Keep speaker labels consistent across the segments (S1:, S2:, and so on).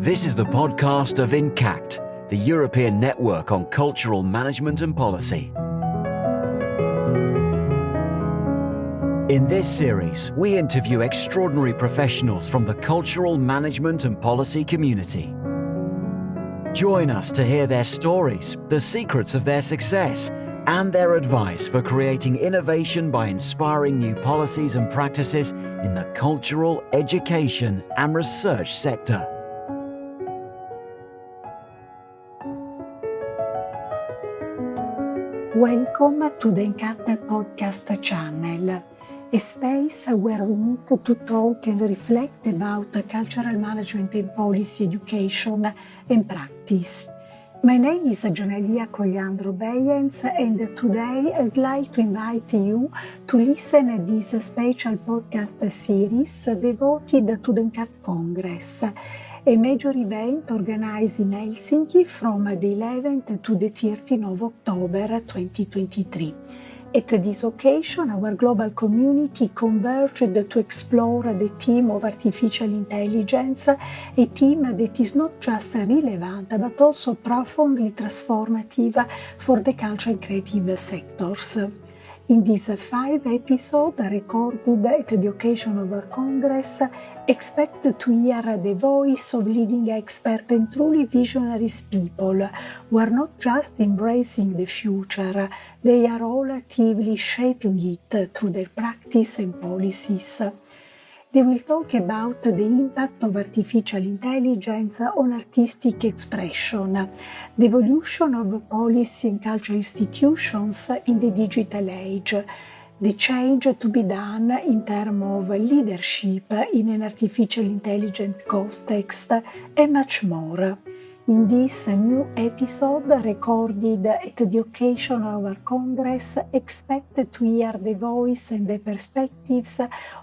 S1: This is the podcast of ENCACT, the European Network on Cultural Management and Policy. In this series, we interview extraordinary professionals from the cultural management and policy community. Join us to hear their stories, the secrets of their success, and their advice for creating innovation by inspiring new policies and practices in the cultural, education, and research sector.
S2: Welcome to the ENCATC podcast channel, a space where we meet to talk and reflect about cultural management and policy education and practice. My name is Gianelia Cogliandro Beyens, and today I'd like to invite you to listen to this special podcast series devoted to the ENCATC Congress, a major event organized in Helsinki from the 11th to the 13th of October 2023. At this occasion, our global community converged to explore the theme of artificial intelligence, a theme that is not just relevant but also profoundly transformative for the culture and creative sectors. In these 5 episodes recorded at the occasion of our Congress, expect to hear the voice of leading experts and truly visionary people who are not just embracing the future, they are all actively shaping it through their practice and policies. They will talk about the impact of artificial intelligence on artistic expression, the evolution of policy and cultural institutions in the digital age, the change to be done in terms of leadership in an artificial intelligence context, and much more. In this new episode, recorded at the occasion of our Congress, expect to hear the voice and the perspectives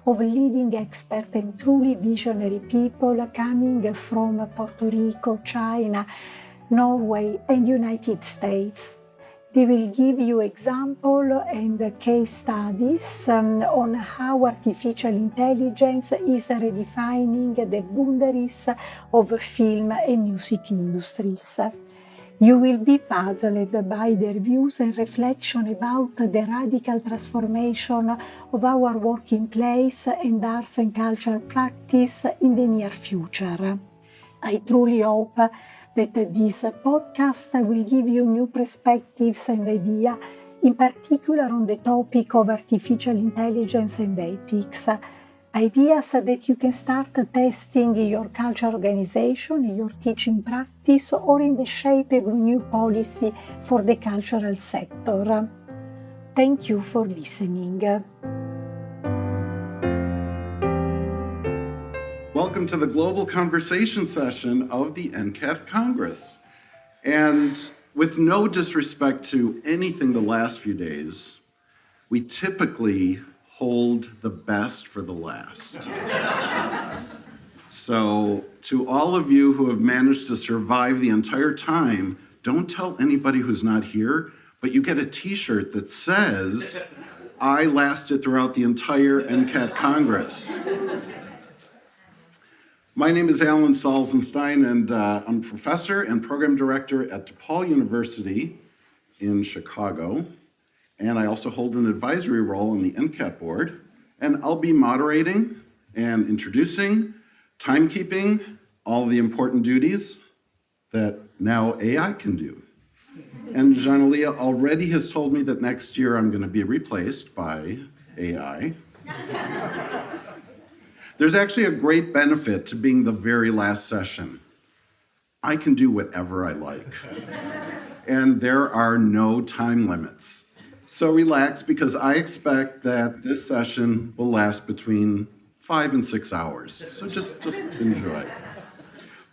S2: of leading experts and truly visionary people coming from Puerto Rico, China, Norway, and United States. They will give you examples and case studies on how artificial intelligence is redefining the boundaries of film and music industries. You will be puzzled by their views and reflection about the radical transformation of our working place and arts and culture practice in the near future. I truly hope that this podcast will give you new perspectives and ideas, in particular on the topic of artificial intelligence and ethics. Ideas that you can start testing in your culture organization, in your teaching practice, or in the shaping of new policy for the cultural sector. Thank you for listening.
S3: Welcome to the global conversation session of the ENCATC Congress. And with no disrespect to anything the last few days, we typically hold the best for the last. So to all of you who have managed to survive the entire time, don't tell anybody who's not here, but you get a t-shirt that says, I lasted throughout the entire ENCATC Congress. My name is Alan Salzenstein, and I'm a professor and program director at DePaul University in Chicago. And I also hold an advisory role on the ENCAT board. And I'll be moderating and introducing, timekeeping, all the important duties that now AI can do. And Gianelia already has told me that next year I'm going to be replaced by AI. There's actually a great benefit to being the very last session. I can do whatever I like. And there are no time limits. So relax, because I expect that this session will last between 5 and 6 hours. So just enjoy.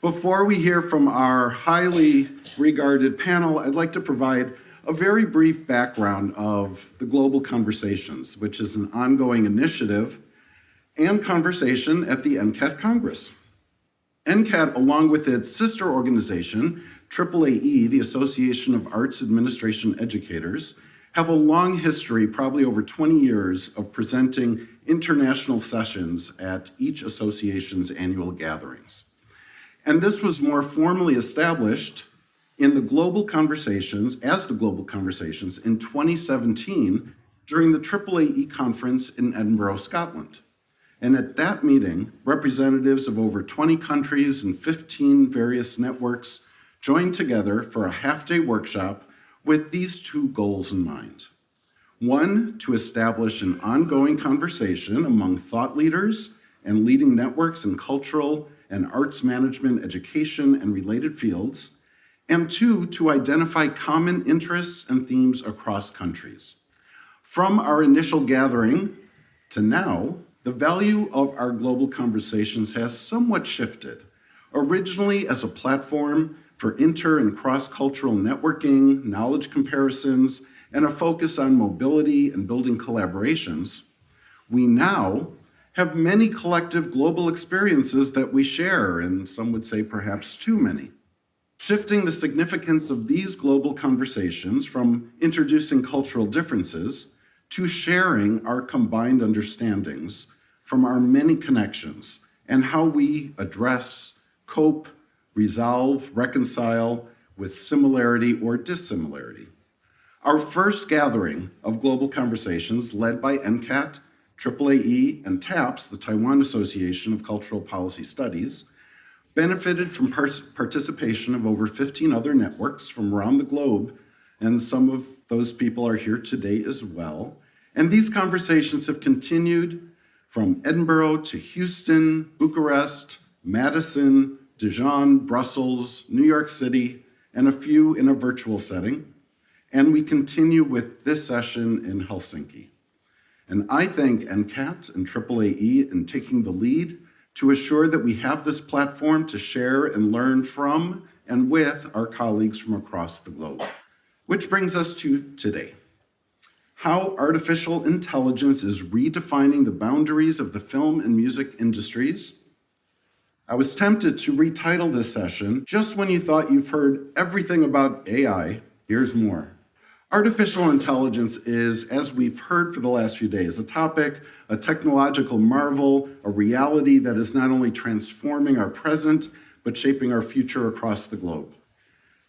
S3: Before we hear from our highly regarded panel, I'd like to provide a very brief background of the Global Conversations, which is an ongoing initiative and conversation at the ENCATC Congress. ENCAT, along with its sister organization, AAAE, the Association of Arts Administration Educators, have a long history, probably over 20 years, of presenting international sessions at each association's annual gatherings. And this was more formally established in the Global Conversations, in 2017 during the AAAE conference in Edinburgh, Scotland. And at that meeting, representatives of over 20 countries and 15 various networks joined together for a half-day workshop with these two goals in mind. One, to establish an ongoing conversation among thought leaders and leading networks in cultural and arts management, education, and related fields. And two, to identify common interests and themes across countries. From our initial gathering to now, the value of our global conversations has somewhat shifted. Originally as a platform for inter and cross-cultural networking, knowledge comparisons, and a focus on mobility and building collaborations, we now have many collective global experiences that we share, and some would say perhaps too many. Shifting the significance of these global conversations from introducing cultural differences to sharing our combined understandings from our many connections and how we address, cope, resolve, reconcile with similarity or dissimilarity. Our first gathering of global conversations, led by ENCAT, AAAE, and TAPS, the Taiwan Association of Cultural Policy Studies, benefited from participation of over 15 other networks from around the globe, and some of those people are here today as well. And these conversations have continued from Edinburgh to Houston, Bucharest, Madison, Dijon, Brussels, New York City, and a few in a virtual setting. And we continue with this session in Helsinki. And I thank ENCAT and AAAE in taking the lead to assure that we have this platform to share and learn from and with our colleagues from across the globe. Which brings us to today. How artificial intelligence is redefining the boundaries of the film and music industries. I was tempted to retitle this session, just when you thought you've heard everything about AI, here's more. Artificial intelligence is, as we've heard for the last few days, a topic, a technological marvel, a reality that is not only transforming our present, but shaping our future across the globe.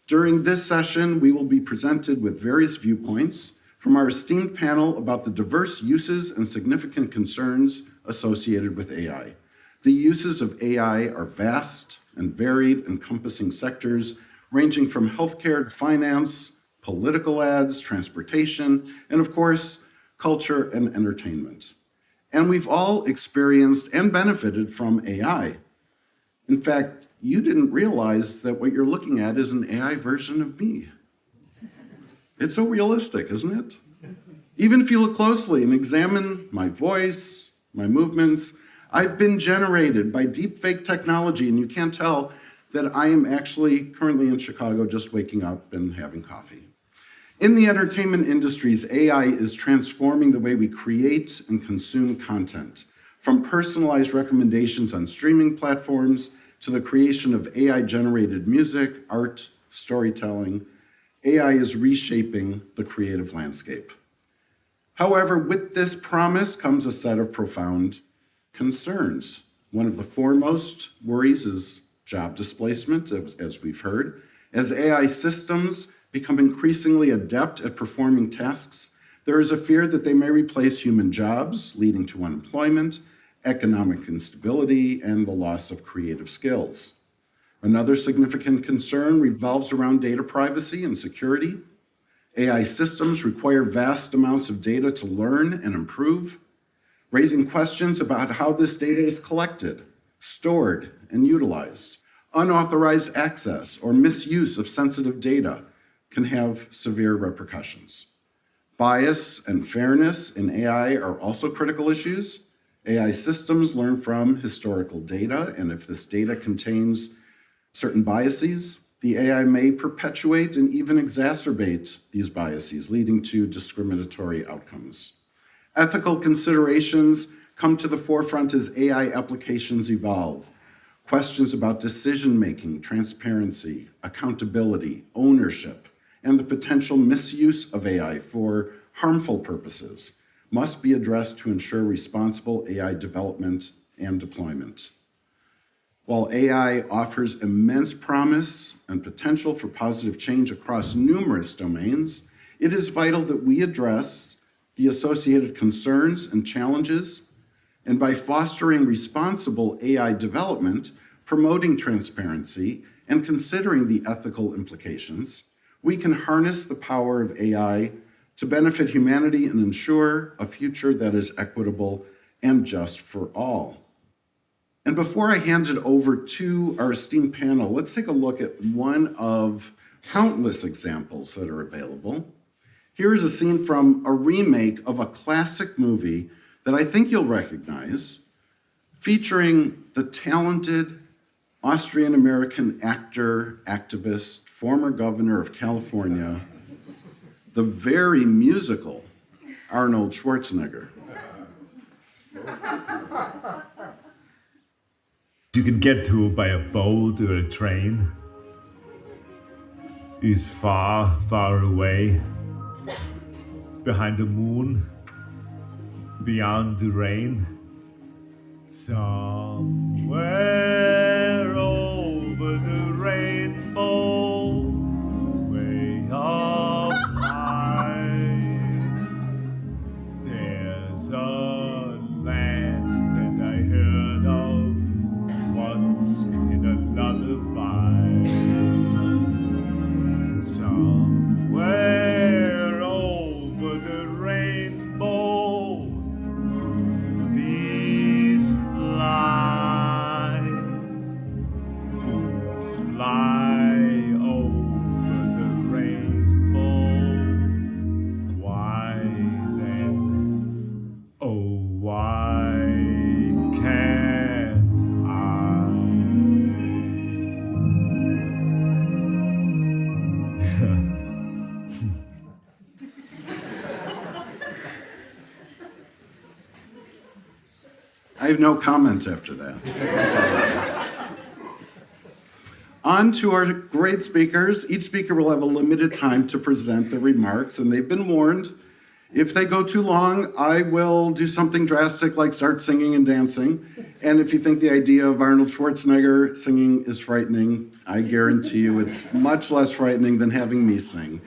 S3: During this session, we will be presented with various viewpoints from our esteemed panel about the diverse uses and significant concerns associated with AI. The uses of AI are vast and varied, encompassing sectors ranging from healthcare to finance, political ads, transportation, and of course, culture and entertainment. And we've all experienced and benefited from AI. In fact, you didn't realize that what you're looking at is an AI version of me. It's so realistic, isn't it? Even if you look closely and examine my voice, my movements, I've been generated by deepfake technology, and you can't tell that I am actually currently in Chicago just waking up and having coffee. In the entertainment industries, AI is transforming the way we create and consume content, from personalized recommendations on streaming platforms to the creation of AI-generated music, art, storytelling. AI is reshaping the creative landscape. However, with this promise comes a set of profound concerns. One of the foremost worries is job displacement, as we've heard. As AI systems become increasingly adept at performing tasks, there is a fear that they may replace human jobs, leading to unemployment, economic instability, and the loss of creative skills. Another significant concern revolves around data privacy and security. AI systems require vast amounts of data to learn and improve, raising questions about how this data is collected, stored, and utilized. Unauthorized access or misuse of sensitive data can have severe repercussions. Bias and fairness in AI are also critical issues. AI systems learn from historical data, and if this data contains certain biases, the AI may perpetuate and even exacerbate these biases, leading to discriminatory outcomes. Ethical considerations come to the forefront as AI applications evolve. Questions about decision-making, transparency, accountability, ownership, and the potential misuse of AI for harmful purposes must be addressed to ensure responsible AI development and deployment. While AI offers immense promise and potential for positive change across numerous domains, it is vital that we address the associated concerns and challenges, and by fostering responsible AI development, promoting transparency, and considering the ethical implications, we can harness the power of AI to benefit humanity and ensure a future that is equitable and just for all. And before I hand it over to our esteemed panel, let's take a look at one of countless examples that are available. Here is a scene from a remake of a classic movie that I think you'll recognize, featuring the talented Austrian-American actor, activist, former governor of California, the very musical Arnold Schwarzenegger.
S4: You can get to by a boat or a train. It's far, far away, behind the moon, beyond the rain. Somewhere over the rainbow, way up high, there's a land that I heard of once in a lullaby. Somewhere over the rainbow, bees fly, birds fly over the rainbow. Why then, oh why can't I?
S3: I have no comment after that. On to our great speakers. Each speaker will have a limited time to present their remarks, and they've been warned. If they go too long, I will do something drastic like start singing and dancing. And if you think the idea of Arnold Schwarzenegger singing is frightening, I guarantee you it's much less frightening than having me sing.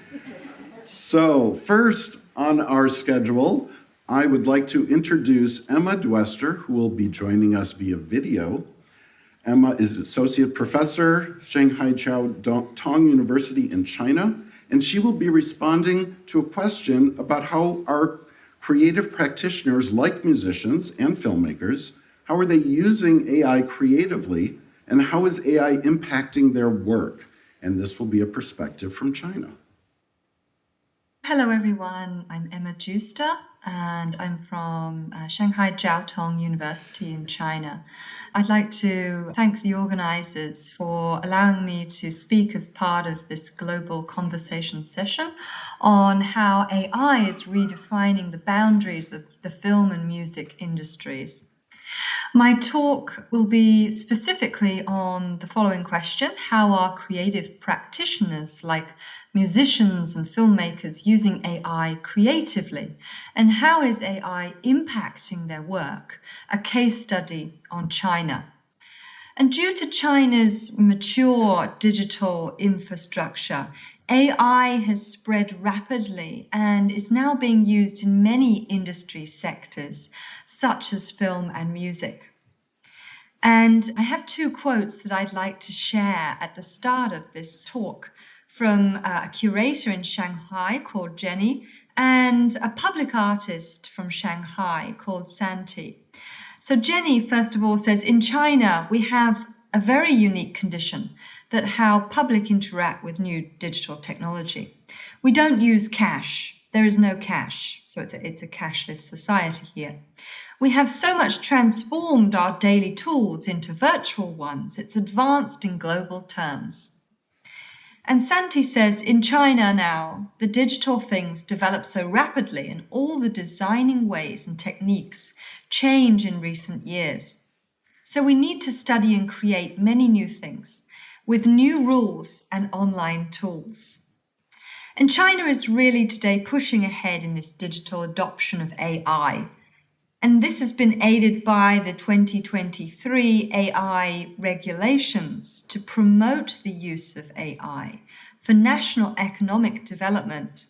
S3: So first on our schedule, I would like to introduce Emma Dwester, who will be joining us via video. Emma is Associate Professor, Shanghai Jiao Tong University in China, and she will be responding to a question about how our creative practitioners, like musicians and filmmakers, how are they using AI creatively, and how is AI impacting their work? And this will be a perspective from China.
S5: Hello everyone, I'm Emma Dwester and I'm from Shanghai Jiao Tong University in China. I'd like to thank the organizers for allowing me to speak as part of this global conversation session on how AI is redefining the boundaries of the film and music industries. My talk will be specifically on the following question: how are creative practitioners like musicians and filmmakers using AI creatively? And how is AI impacting their work? A case study on China. And due to China's mature digital infrastructure, AI has spread rapidly and is now being used in many industry sectors, such as film and music. And I have two quotes that I'd like to share at the start of this talk from a curator in Shanghai called Jenny and a public artist from Shanghai called Santi. So Jenny, first of all, says, in China, we have a very unique condition that how public interact with new digital technology. We don't use cash. There is no cash. So it's a cashless society here. We have so much transformed our daily tools into virtual ones. It's advanced in global terms. And Santi says, in China now, the digital things develop so rapidly and all the designing ways and techniques change in recent years. So we need to study and create many new things with new rules and online tools. And China is really today pushing ahead in this digital adoption of AI. And this has been aided by the 2023 AI regulations to promote the use of AI for national economic development,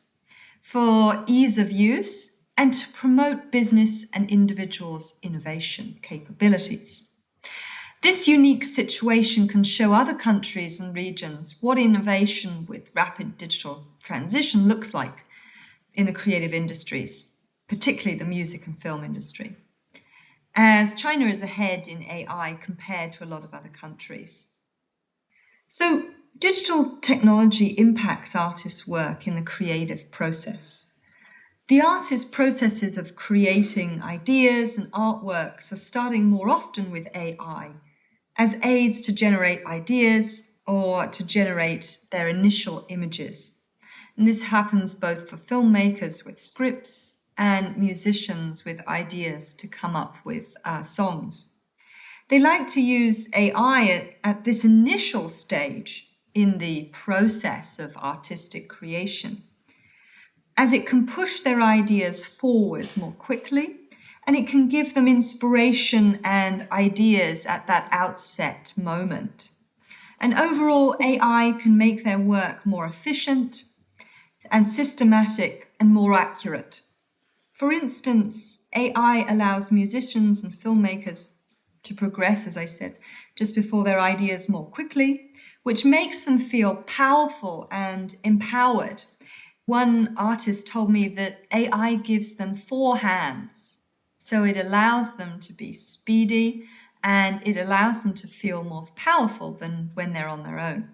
S5: for ease of use, and to promote business and individuals' innovation capabilities. This unique situation can show other countries and regions what innovation with rapid digital transition looks like in the creative industries, particularly the music and film industry, as China is ahead in AI compared to a lot of other countries. So, digital technology impacts artists' work in the creative process. The artist processes of creating ideas and artworks are starting more often with AI as aids to generate ideas or to generate their initial images. And this happens both for filmmakers with scripts and musicians with ideas to come up with songs. They like to use AI at this initial stage in the process of artistic creation, as it can push their ideas forward more quickly, and it can give them inspiration and ideas at that outset moment. And overall, AI can make their work more efficient and systematic and more accurate. For instance, AI allows musicians and filmmakers to progress, as I said, just before their ideas more quickly, which makes them feel powerful and empowered. One artist told me that AI gives them 4 hands. So it allows them to be speedy and it allows them to feel more powerful than when they're on their own.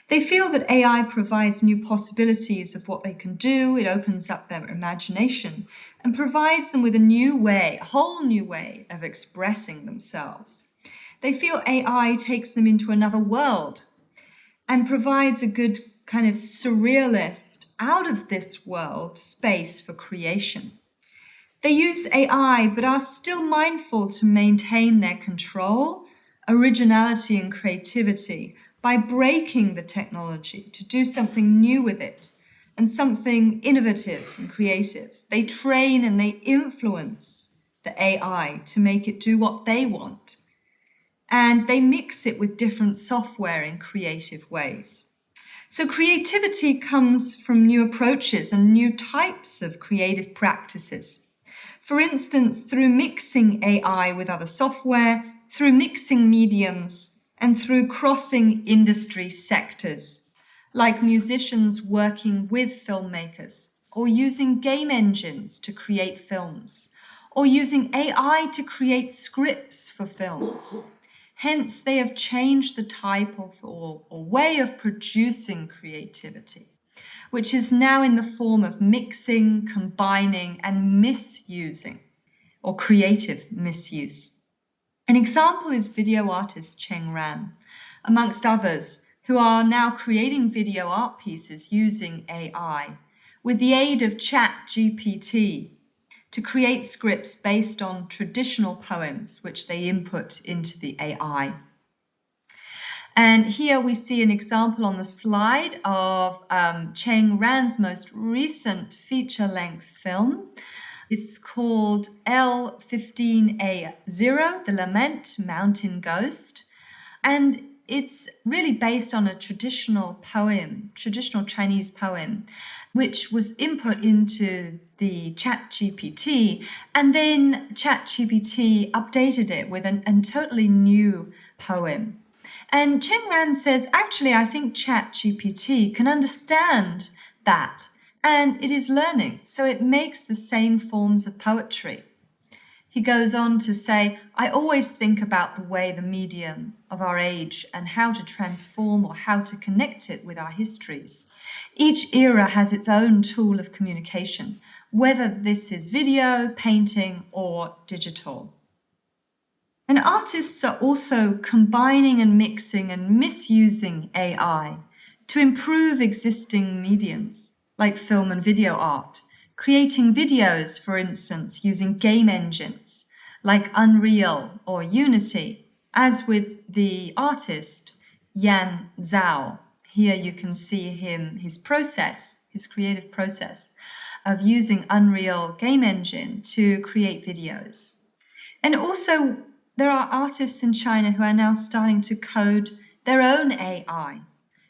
S5: They feel that AI provides new possibilities of what they can do. It opens up their imagination and provides them with a whole new way of expressing themselves. They feel AI takes them into another world and provides a good kind of surrealist, out of this world space for creation. They use AI but are still mindful to maintain their control, originality and creativity by breaking the technology to do something new with it and something innovative and creative. They train and they influence the AI to make it do what they want. And they mix it with different software in creative ways. So creativity comes from new approaches and new types of creative practices. For instance, through mixing AI with other software, through mixing mediums, and through crossing industry sectors, like musicians working with filmmakers, or using game engines to create films, or using AI to create scripts for films. Hence, they have changed the type of or way of producing creativity, which is now in the form of mixing, combining, and misusing, or creative misuse. An example is video artist Cheng Ran, amongst others, who are now creating video art pieces using AI with the aid of ChatGPT to create scripts based on traditional poems which they input into the AI. And here we see an example on the slide of Cheng Ran's most recent feature-length film. It's called L15A0, The Lament, Mountain Ghost. And it's really based on a traditional Chinese poem, which was input into the ChatGPT. And then ChatGPT updated it with a totally new poem. And Cheng Ran says, actually, I think ChatGPT can understand that, and it is learning, so it makes the same forms of poetry. He goes on to say, I always think about the way the medium of our age and how to transform or how to connect it with our histories. Each era has its own tool of communication, whether this is video, painting, or digital. And artists are also combining and mixing and misusing AI to improve existing mediums like film and video art, creating videos, for instance, using game engines like Unreal or Unity, as with the artist Yan Zhao. Here you can see his creative process. of using Unreal game engine to create videos. And also, there are artists in China who are now starting to code their own AI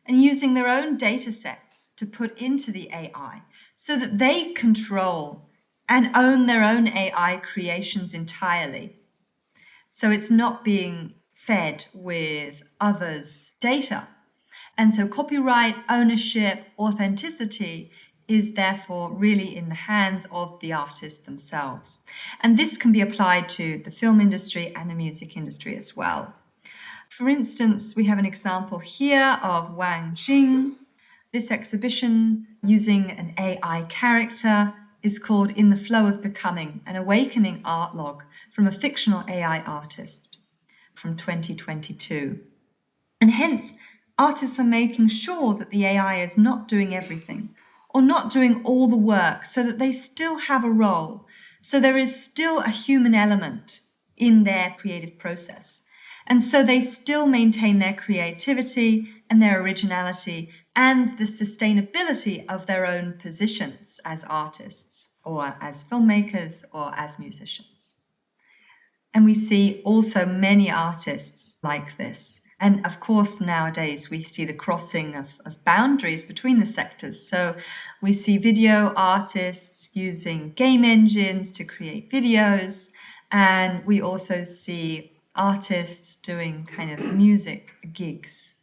S5: and using their own data sets to put into the AI so that they control and own their own AI creations entirely. So it's not being fed with others' data. And so copyright, ownership, authenticity is therefore really in the hands of the artists themselves. And this can be applied to the film industry and the music industry as well. For instance, we have an example here of Wang Jing. This exhibition using an AI character is called In the Flow of Becoming, an awakening art log from a fictional AI artist from 2022. And hence, artists are making sure that the AI is not doing everything or not doing all the work so that they still have a role. So there is still a human element in their creative process. And so they still maintain their creativity and their originality and the sustainability of their own positions as artists or as filmmakers or as musicians. And we see also many artists like this. And of course, nowadays we see the crossing of boundaries between the sectors. So we see video artists using game engines to create videos. And we also see artists doing kind of music gigs.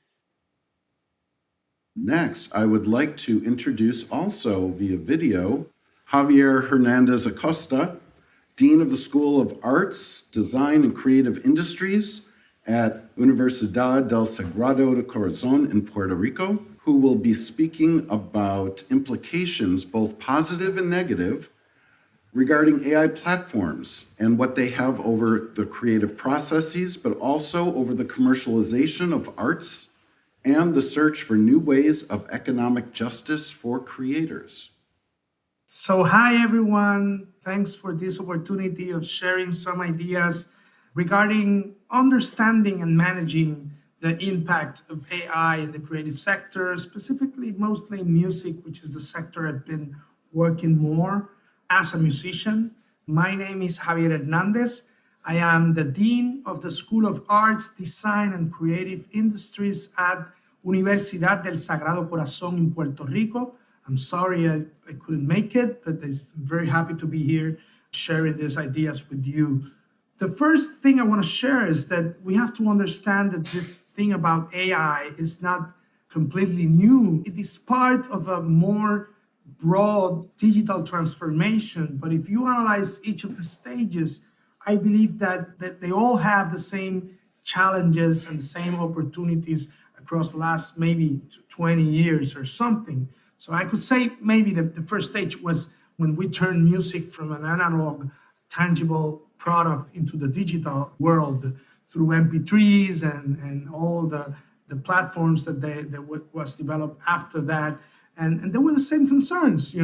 S3: Next, I would like to introduce also via video Javier Hernandez Acosta, Dean of the School of Arts, Design, and Creative Industries at Universidad del Sagrado de Corazón in Puerto Rico, who will be speaking about implications, both positive and negative, regarding AI platforms and what they have over the creative processes, but also over the commercialization of arts and the search for new ways of economic justice for creators.
S6: So hi everyone, thanks for this opportunity of sharing some ideas regarding understanding and managing the impact of AI in the creative sector, specifically mostly in music, which is the sector I've been working more as a musician. My name is Javier Hernandez. I am the Dean of the School of Arts, Design, and Creative Industries at Universidad del Sagrado Corazón in Puerto Rico. I'm sorry I couldn't make it, but I'm very happy to be here sharing these ideas with you. The first thing I want to share is that we have to understand that this thing about AI is not completely new. It is part of a more broad digital transformation. But if you analyze each of the stages, I believe that they all have the same challenges and the same opportunities across the last maybe 20 years or something. So I could say maybe the first stage was when we turned music from an analog, tangible product into the digital world through MP3s and all the platforms that was developed after that. And there were the same concerns,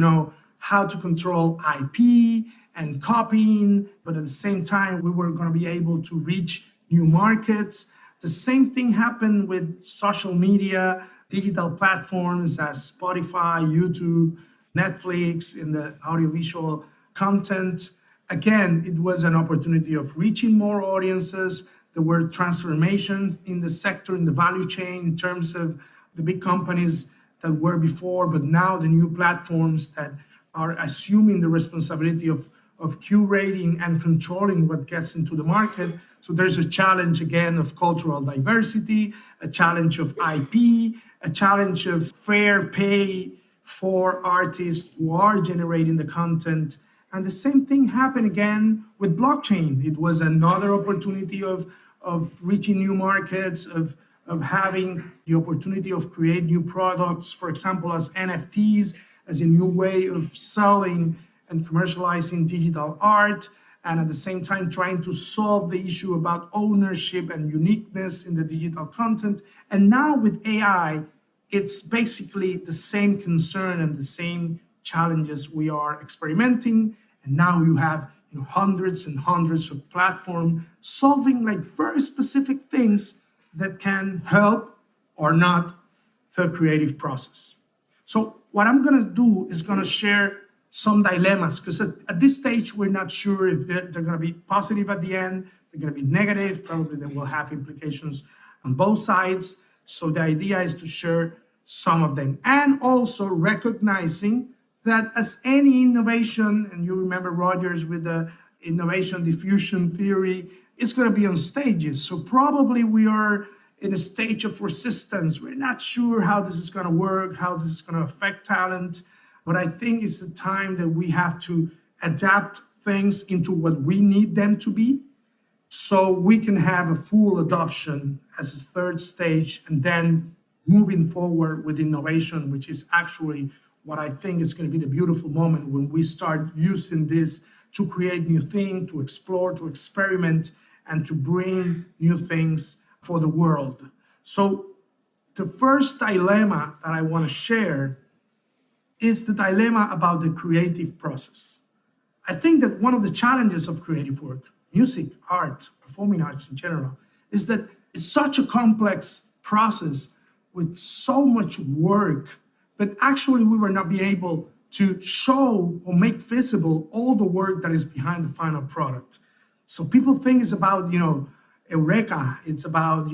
S6: how to control IP and copying, but at the same time, we were going to be able to reach new markets. The same thing happened with social media, digital platforms as Spotify, YouTube, Netflix in the audiovisual content. Again, it was an opportunity of reaching more audiences. There were transformations in the sector, in the value chain, in terms of the big companies that were before, but now the new platforms that are assuming the responsibility of curating and controlling what gets into the market. So there's a challenge, again, of cultural diversity, a challenge of IP, a challenge of fair pay for artists who are generating the content. And the same thing happened again with blockchain. It was another opportunity of reaching new markets, of having the opportunity of create new products, for example, as NFTs, as a new way of selling and commercializing digital art, and at the same time trying to solve the issue about ownership and uniqueness in the digital content. And now with AI, it's basically the same concern and the same challenges we are experimenting. And now you have hundreds and hundreds of platforms solving very specific things that can help or not the creative process. So what I'm going to do is going to share some dilemmas, because at this stage, we're not sure if they're going to be positive at the end, they're going to be negative, probably they will have implications on both sides. So the idea is to share some of them, and also recognizing that as any innovation, and you remember Rogers with the innovation diffusion theory, it's going to be on stages. So probably we are in a stage of resistance. We're not sure how this is going to work, how this is going to affect talent. But I think it's a time that we have to adapt things into what we need them to be, so we can have a full adoption as a third stage, and then moving forward with innovation, which is actually what I think is going to be the beautiful moment when we start using this to create new things, to explore, to experiment, and to bring new things for the world. So the first dilemma that I want to share is the dilemma about the creative process. I think that one of the challenges of creative work, music, art, performing arts in general, is that it's such a complex process with so much work, but actually we were not being able to show or make visible all the work that is behind the final product. So people think it's about, eureka. It's about,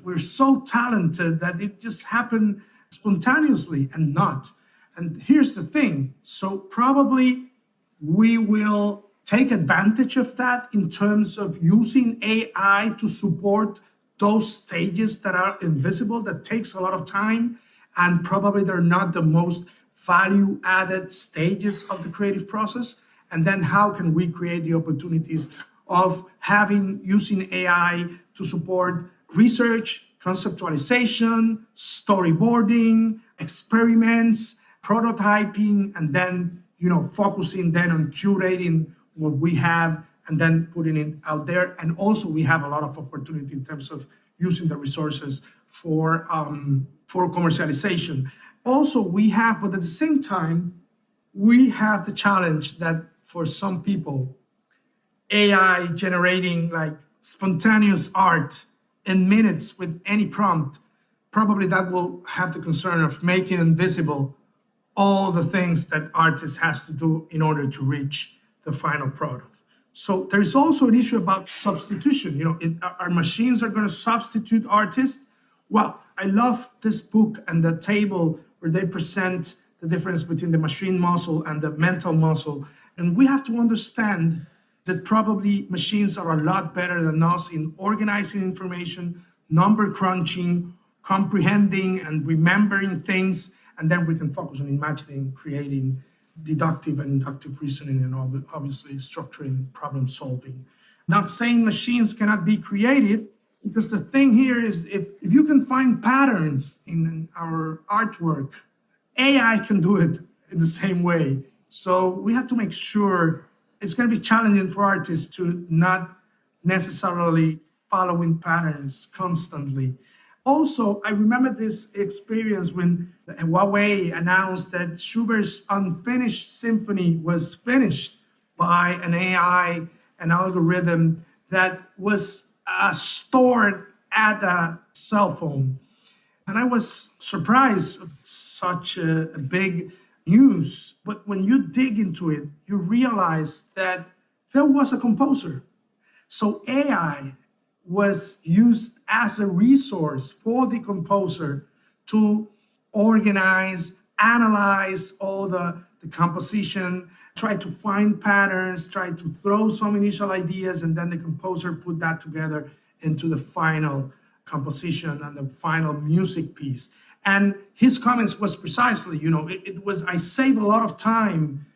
S6: we're so talented that it just happened spontaneously, and not. And here's the thing. So probably we will take advantage of that in terms of using AI to support those stages that are invisible, that takes a lot of time, and probably they're not the most value-added stages of the creative process. And then how can we create the opportunities of using AI to support research, conceptualization, storyboarding, experiments, prototyping, and then focusing then on curating what we have and then putting it out there. And also we have a lot of opportunity in terms of using the resources for commercialization. Also we have, but at the same time, we have the challenge that for some people, AI generating like spontaneous art in minutes with any prompt, probably that will have the concern of making invisible all the things that artist has to do in order to reach the final product. So there's also an issue about substitution. Our machines are going to substitute artists. Well, I love this book and the table where they present the difference between the machine muscle and the mental muscle. And we have to understand that probably machines are a lot better than us in organizing information, number crunching, comprehending and remembering things. And then we can focus on imagining, creating, deductive and inductive reasoning, and obviously structuring, problem solving. Not saying machines cannot be creative, because the thing here is if you can find patterns in our artwork, AI can do it in the same way. So we have to make sure it's going to be challenging for artists to not necessarily following patterns constantly. Also, I remember this experience when Huawei announced that Schubert's Unfinished Symphony was finished by an AI, an algorithm that was stored at a cell phone. And I was surprised of such a big news. But when you dig into it, you realize that there was a composer. So AI was used as a resource for the composer to organize, analyze all the composition, try to find patterns, try to throw some initial ideas, and then the composer put that together into the final composition and the final music piece. And his comments was precisely, it was, I save a lot of time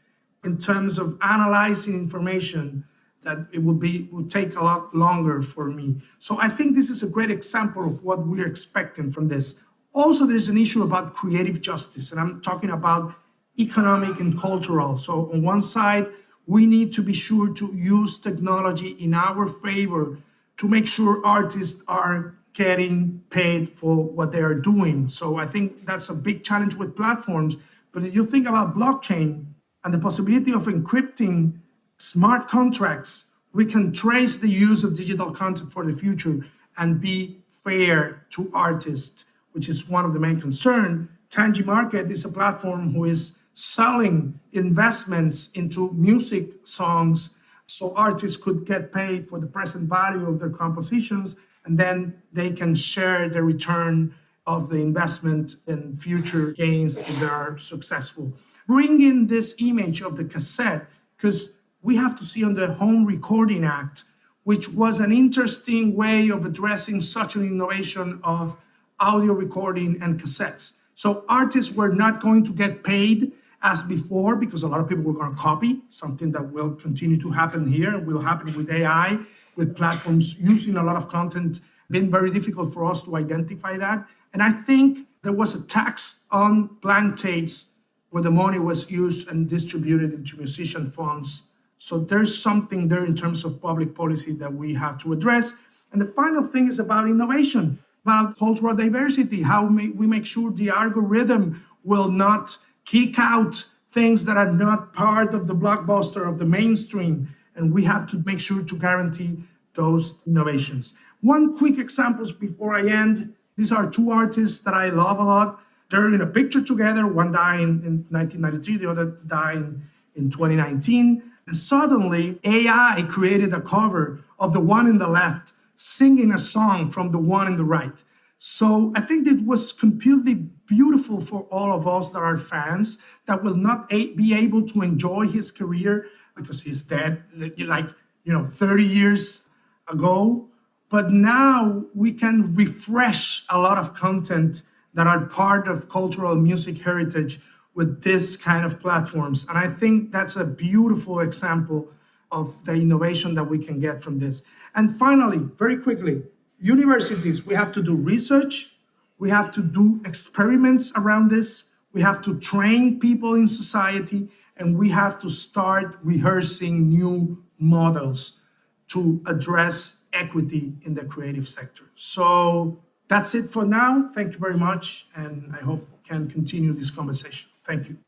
S6: in terms of analyzing information that it would take a lot longer for me. So I think this is a great example of what we're expecting from this. Also, there's an issue about creative justice, and I'm talking about economic and cultural. So on one side, we need to be sure to use technology in our favor to make sure artists are getting paid for what they are doing. So I think that's a big challenge with platforms. But if you think about blockchain and the possibility of encrypting smart contracts, we can trace the use of digital content for the future and be fair to artists, which is one of the main concerns. Tangy Market is a platform who is selling investments into music songs so artists could get paid for the present value of their compositions, and then they can share the return of the investment and future gains if they are successful. Bring in this image of the cassette, because we have to see on the Home Recording Act, which was an interesting way of addressing such an innovation of audio recording and cassettes. So artists were not going to get paid as before because a lot of people were going to copy, something that will continue to happen here and will happen with AI, with platforms using a lot of content, been very difficult for us to identify that. And I think there was a tax on blank tapes where the money was used and distributed into musician funds. So there's something there in terms of public policy that we have to address. And the final thing is about innovation, about cultural diversity, how we make sure the algorithm will not kick out things that are not part of the blockbuster of the mainstream. And we have to make sure to guarantee those innovations. One quick example before I end. These are two artists that I love a lot. They're in a picture together. One died in 1993, the other died in 2019. And suddenly, AI created a cover of the one in the left singing a song from the one in the right. So I think it was completely beautiful for all of us that are fans that will not be able to enjoy his career because he's dead, 30 years ago. But now we can refresh a lot of content that are part of cultural music heritage with this kind of platforms. And I think that's a beautiful example of the innovation that we can get from this. And finally, very quickly, universities, we have to do research, we have to do experiments around this, we have to train people in society, and we have to start rehearsing new models to address equity in the creative sector. So that's it for now. Thank you very much, and I hope we can continue this conversation. Thank you.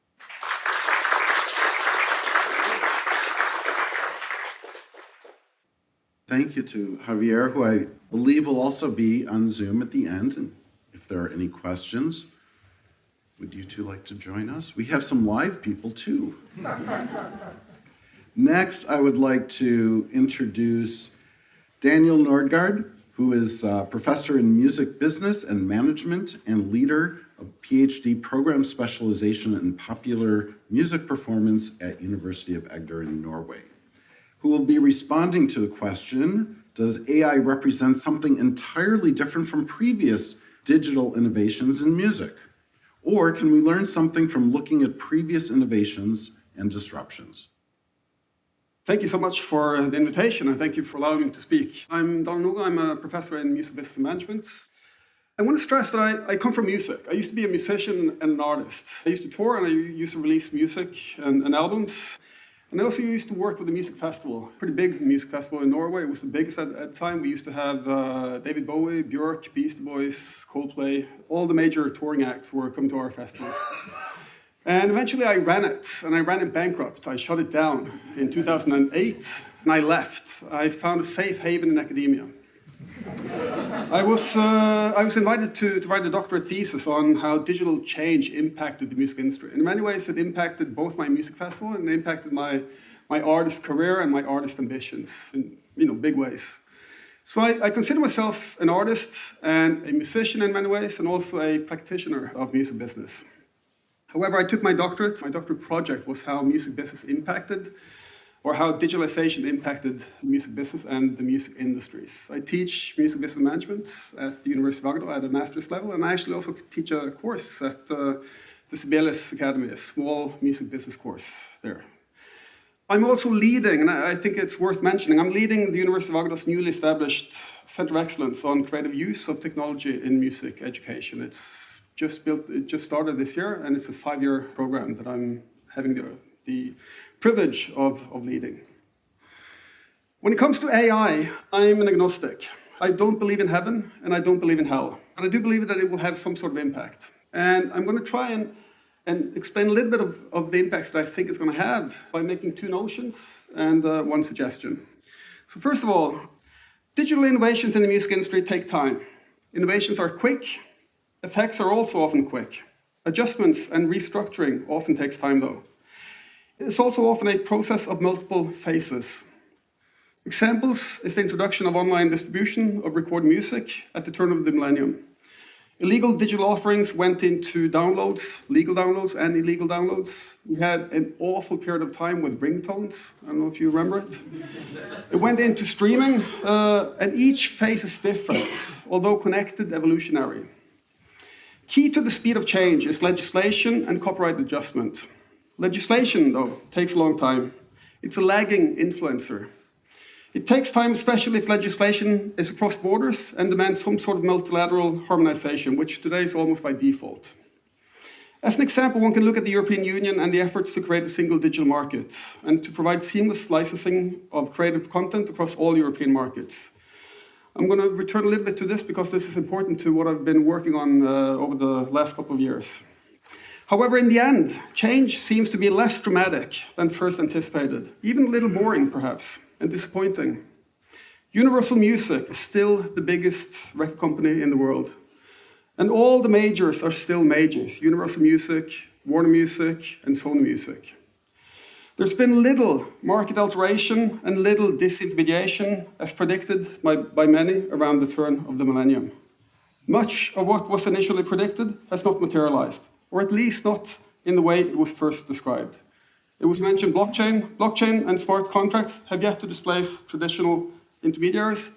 S3: Thank you to Javier, who I believe will also be on Zoom at the end. And if there are any questions, would you two like to join us? We have some live people too. Next, I would like to introduce Daniel Nordgaard, who is a professor in music business and management and leader of PhD program specialization in popular music performance at University of Agder in Norway, who will be responding to the question, does AI represent something entirely different from previous digital innovations in music? Or can we learn something from looking at previous innovations and disruptions?
S7: Thank you so much for the invitation, and thank you for allowing me to speak. I'm Daniel Nordgaard. I'm a professor in music business and management. I want to stress that I come from music. I used to be a musician and an artist. I used to tour and I used to release music and albums. And I also used to work with a music festival, pretty big music festival in Norway. It was the biggest at the time. We used to have David Bowie, Björk, Beastie Boys, Coldplay. All the major touring acts were coming to our festivals. And eventually I ran it, and I ran it bankrupt. I shut it down in 2008, and I left. I found a safe haven in academia. I was invited to write a doctorate thesis on how digital change impacted the music industry. In many ways, it impacted both my music festival and it impacted my artist career and my artist ambitions in big ways. So I consider myself an artist and a musician in many ways, and also a practitioner of music business. However, I took my doctorate. My doctorate project was how music business impacted, or how digitalization impacted music business and the music industries. I teach music business management at the University of Agder at a master's level, and I actually also teach a course at the Sibelius Academy, a small music business course there. I'm also leading, and I think it's worth mentioning, I'm leading the University of Agder's newly established Center of Excellence on creative use of technology in music education. It just started this year, and it's a 5-year program that I'm having the privilege of leading. When it comes to AI, I'm an agnostic. I don't believe in heaven, and I don't believe in hell. And I do believe that it will have some sort of impact. And I'm going to try and explain a little bit of the impacts that I think it's going to have by making 2 notions and 1 suggestion. So first of all, digital innovations in the music industry take time. Innovations are quick. Effects are also often quick. Adjustments and restructuring often takes time though. It's also often a process of multiple phases. Examples is the introduction of online distribution of recorded music at the turn of the millennium. Illegal digital offerings went into downloads, legal downloads and illegal downloads. We had an awful period of time with ringtones. I don't know if you remember it. It went into streaming, and each phase is different, although connected, evolutionary. Key to the speed of change is legislation and copyright adjustment. Legislation, though, takes a long time. It's a lagging influencer. It takes time, especially if legislation is across borders and demands some sort of multilateral harmonization, which today is almost by default. As an example, one can look at the European Union and the efforts to create a single digital market and to provide seamless licensing of creative content across all European markets. I'm going to return a little bit to this because this is important to what I've been working on over the last couple of years. However, in the end, change seems to be less dramatic than first anticipated, even a little boring perhaps, and disappointing. Universal Music is still the biggest record company in the world. And all the majors are still majors, Universal Music, Warner Music, and Sony Music. There's been little market alteration and little disintermediation as predicted by many around the turn of the millennium. Much of what was initially predicted has not materialized, or at least not in the way it was first described. It was mentioned blockchain and smart contracts have yet to displace traditional intermediaries.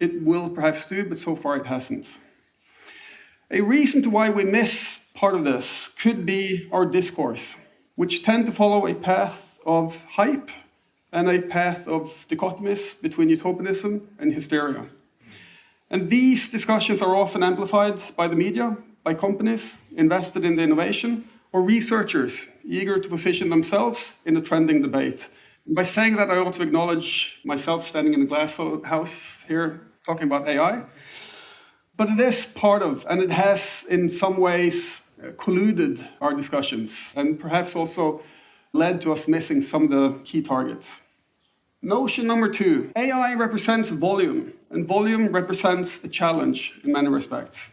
S7: It will perhaps do, but so far it hasn't. A reason to why we miss part of this could be our discourse, which tend to follow a path of hype and a path of dichotomies between utopianism and hysteria. And these discussions are often amplified by the media, by companies invested in the innovation, or researchers eager to position themselves in a trending debate. And by saying that, I also acknowledge myself standing in a glass house here talking about AI. But it is part of, and it has in some ways colluded our discussions, and perhaps also led to us missing some of the key targets. Notion number 2, AI represents volume, and volume represents a challenge in many respects.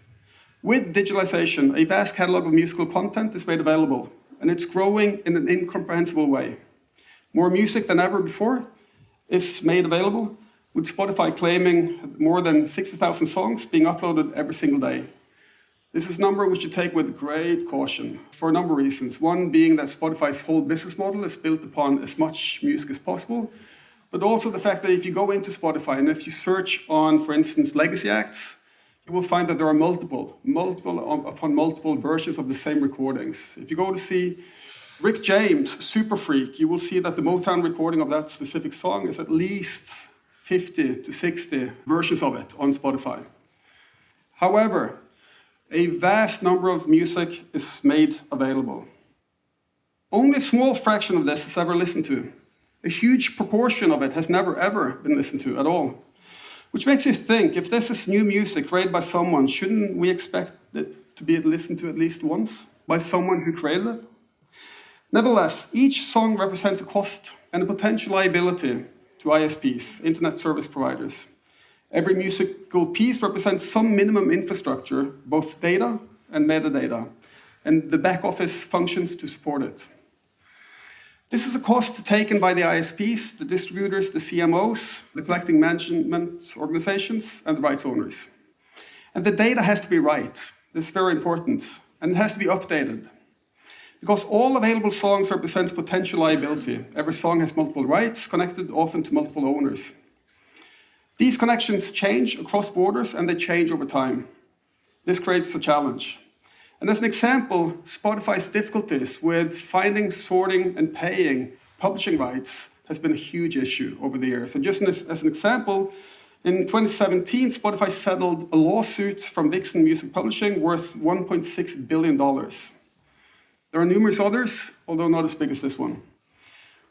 S7: With digitalization, a vast catalog of musical content is made available, and it's growing in an incomprehensible way. More music than ever before is made available, with Spotify claiming more than 60,000 songs being uploaded every single day. This is a number we should take with great caution for a number of reasons. One being that Spotify's whole business model is built upon as much music as possible, but also the fact that if you go into Spotify and if you search on, for instance, legacy acts, you will find that there are multiple versions of the same recordings. If you go to see Rick James, Super Freak, you will see that the Motown recording of that specific song is at least 50 to 60 versions of it on Spotify. However, a vast number of music is made available. Only a small fraction of this is ever listened to. A huge proportion of it has never ever been listened to at all. Which makes you think, if this is new music created by someone, shouldn't we expect it to be listened to at least once by someone who created it? Nevertheless, each song represents a cost and a potential liability to ISPs, internet service providers. Every musical piece represents some minimum infrastructure, both data and metadata, and the back office functions to support it. This is a cost taken by the ISPs, the distributors, the CMOs, the collecting management organizations, and the rights owners. And the data has to be right. This is very important. And it has to be updated. Because all available songs represents potential liability. Every song has multiple rights, connected often to multiple owners. These connections change across borders, and they change over time. This creates a challenge. And as an example, Spotify's difficulties with finding, sorting, and paying publishing rights has been a huge issue over the years. And just as an example, in 2017, Spotify settled a lawsuit from Vixen Music Publishing worth $1.6 billion. There are numerous others, although not as big as this one.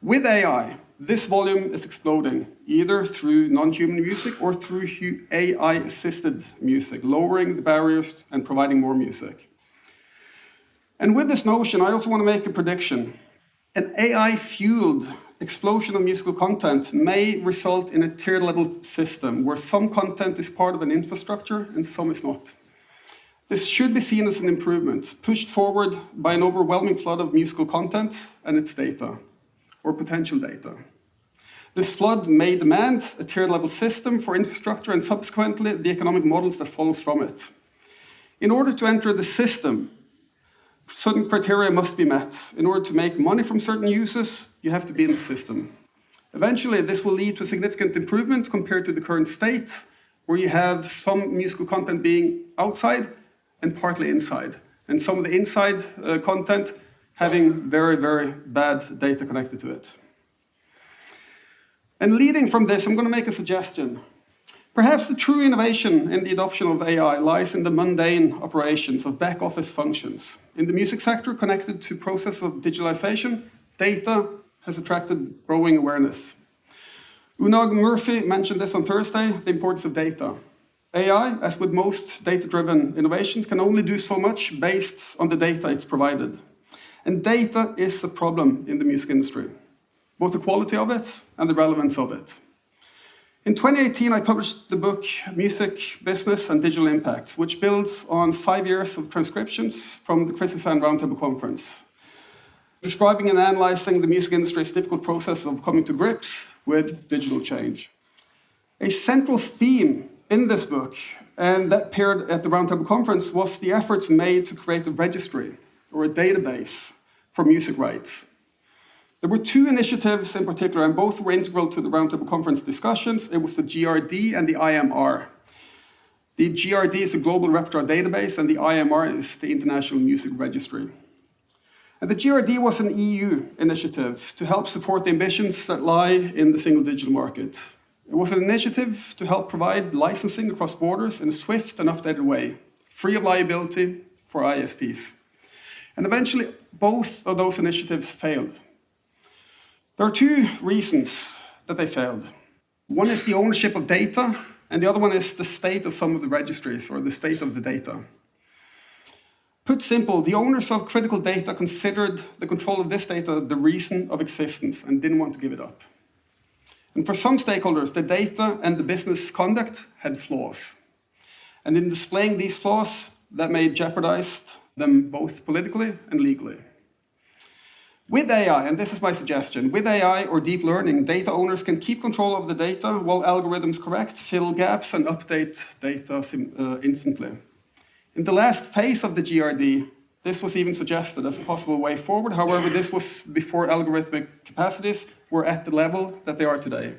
S7: With AI, this volume is exploding, either through non-human music or through AI-assisted music, lowering the barriers and providing more music. And with this notion, I also want to make a prediction. An AI-fueled explosion of musical content may result in a tier-level system where some content is part of an infrastructure and some is not. This should be seen as an improvement, pushed forward by an overwhelming flood of musical content and its data, or potential data. This flood may demand a tier-level system for infrastructure and subsequently the economic models that follows from it. In order to enter the system, certain criteria must be met. In order to make money from certain uses, you have to be in the system. Eventually, this will lead to a significant improvement compared to the current state, where you have some musical content being outside and partly inside, and some of the inside content having very, very bad data connected to it. And leading from this, I'm going to make a suggestion. Perhaps the true innovation in the adoption of AI lies in the mundane operations of back-office functions. In the music sector connected to process of digitalization, data has attracted growing awareness. Unag Murphy mentioned this on Thursday, the importance of data. AI, as with most data-driven innovations, can only do so much based on the data it's provided. And data is a problem in the music industry, both the quality of it and the relevance of it. In 2018, I published the book Music, Business and Digital Impact, which builds on 5 years of transcriptions from the Christiansand Roundtable Conference, describing and analyzing the music industry's difficult process of coming to grips with digital change. A central theme in this book, and that appeared at the Roundtable Conference, was the efforts made to create a registry or a database for music rights. There were 2 initiatives in particular, and both were integral to the Roundtable Conference discussions. It was the GRD and the IMR. The GRD is a global repertoire database, and the IMR is the International Music Registry. And the GRD was an EU initiative to help support the ambitions that lie in the single digital market. It was an initiative to help provide licensing across borders in a swift and updated way, free of liability for ISPs. And eventually, both of those initiatives failed. There are 2 reasons that they failed. One is the ownership of data, and the other one is the state of some of the registries, or the state of the data. Put simple, the owners of critical data considered the control of this data the reason of existence and didn't want to give it up. And for some stakeholders, the data and the business conduct had flaws. And in displaying these flaws, that may jeopardize them both politically and legally. With AI, and this is my suggestion, with AI or deep learning, data owners can keep control of the data while algorithms correct, fill gaps, and update data instantly. In the last phase of the GRD, this was even suggested as a possible way forward. However, this was before algorithmic capacities were at the level that they are today.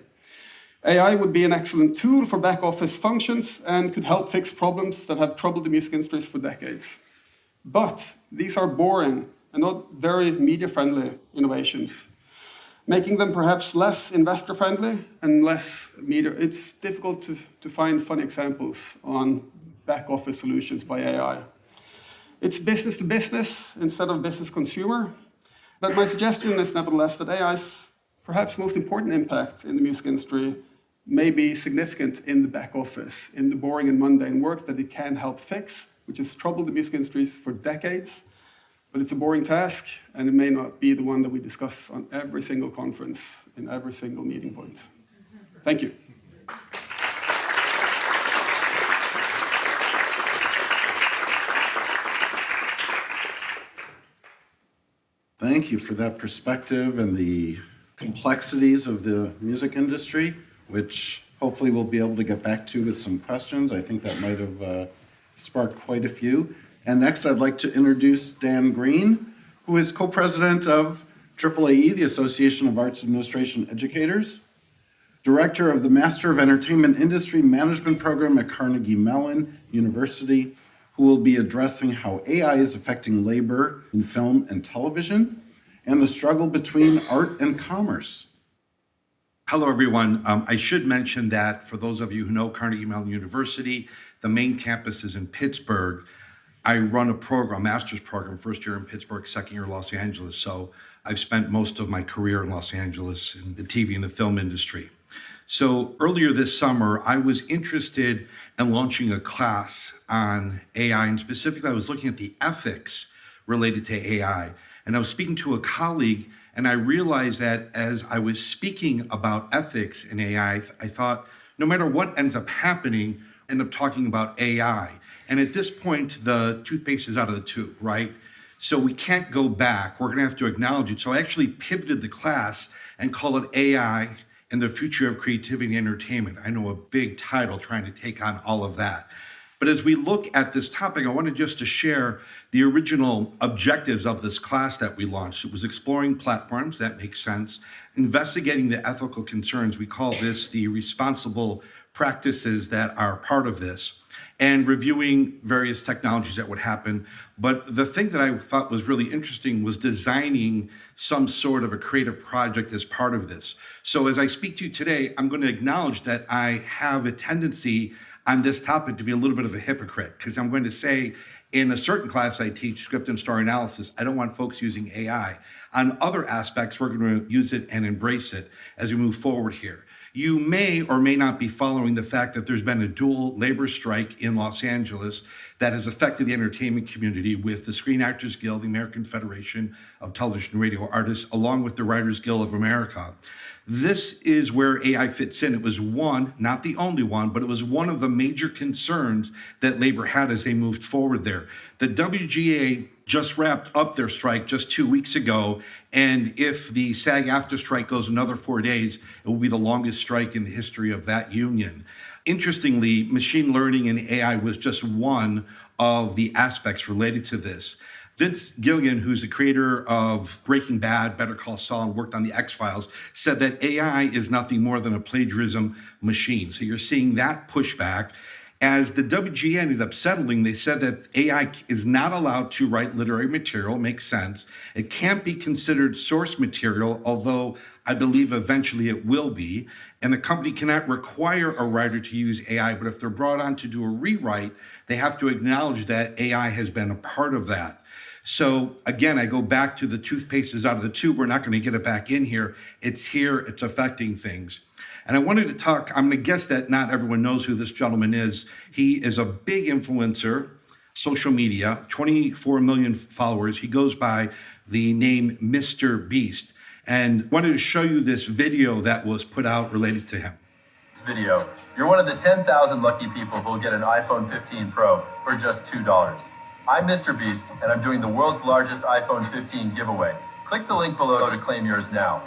S7: AI would be an excellent tool for back-office functions and could help fix problems that have troubled the music industries for decades. But these are boring and not very media-friendly innovations, making them perhaps less investor-friendly and less media. It's difficult to find fun examples on back-office solutions by AI. It's business to business instead of business consumer. But my suggestion is nevertheless that AI's perhaps most important impact in the music industry may be significant in the back office, in the boring and mundane work that it can help fix, which has troubled the music industries for decades. But it's a boring task, and it may not be the one that we discuss on every single conference, in every single meeting point. Thank you.
S3: Thank you for that perspective and the complexities of the music industry, which hopefully we'll be able to get back to with some questions. I think that might have sparked quite a few. And next, I'd like to introduce Dan Green, who is co-president of AAAE, the Association of Arts Administration Educators, director of the Master of Entertainment Industry Management Program at Carnegie Mellon University, who will be addressing how AI is affecting labor in film and television and the struggle between art and commerce.
S8: Hello, everyone. I should mention that for those of you who know Carnegie Mellon University, the main campus is in Pittsburgh. I run a program, master's program, first year in Pittsburgh, second year in Los Angeles. So I've spent most of my career in Los Angeles in the TV and the film industry. So earlier this summer, I was interested in launching a class on AI, and specifically I was looking at the ethics related to AI. And I was speaking to a colleague, and I realized that as I was speaking about ethics in AI, I thought, no matter what ends up happening, I end up talking about AI. And at this point, the toothpaste is out of the tube, right? So we can't go back. We're going to have to acknowledge it. So I actually pivoted the class and call it AI and the Future of Creativity and Entertainment. I know, a big title trying to take on all of that. But as we look at this topic, I wanted just to share the original objectives of this class that we launched. It was exploring platforms, that makes sense, investigating the ethical concerns. We call this the responsible practices that are part of this, and reviewing various technologies that would happen. But the thing that I thought was really interesting was designing some sort of a creative project as part of this. So as I speak to you today, I'm going to acknowledge that I have a tendency on this topic to be a little bit of a hypocrite, because I'm going to say in a certain class I teach, script and story analysis, I don't want folks using AI. On other aspects, we're going to use it and embrace it as we move forward here. You may or may not be following the fact that there's been a dual labor strike in Los Angeles that has affected the entertainment community, with the Screen Actors Guild, the American Federation of Television and Radio Artists, along with the Writers Guild of America. This is where AI fits in. It was one, not the only one, but it was one of the major concerns that labor had as they moved forward there. The WGA just wrapped up their strike just 2 weeks ago, and if the SAG-AFTRA strike goes another 4 days, it will be the longest strike in the history of that union. Interestingly, machine learning and AI was just one of the aspects related to this. Vince Gilligan, who's the creator of Breaking Bad, Better Call Saul, and worked on the X-Files, said that AI is nothing more than a plagiarism machine. So you're seeing that pushback. As the WGA ended up settling, they said that AI is not allowed to write literary material. Makes sense. It can't be considered source material, although I believe eventually it will be. And the company cannot require a writer to use AI, but if they're brought on to do a rewrite, they have to acknowledge that AI has been a part of that. So again, I go back to the toothpaste is out of the tube. We're not going to get it back in here. It's here. It's affecting things. And I wanted to talk, I'm going to guess that not everyone knows who this gentleman is. He is a big influencer, social media, 24 million followers. He goes by the name Mr. Beast. And wanted to show you this video that was put out related to him.
S9: Video. You're one of the 10,000 lucky people who will get an iPhone 15 Pro for just $2. I'm Mr. Beast, and I'm doing the world's largest iPhone 15 giveaway. Click the link below to claim yours now.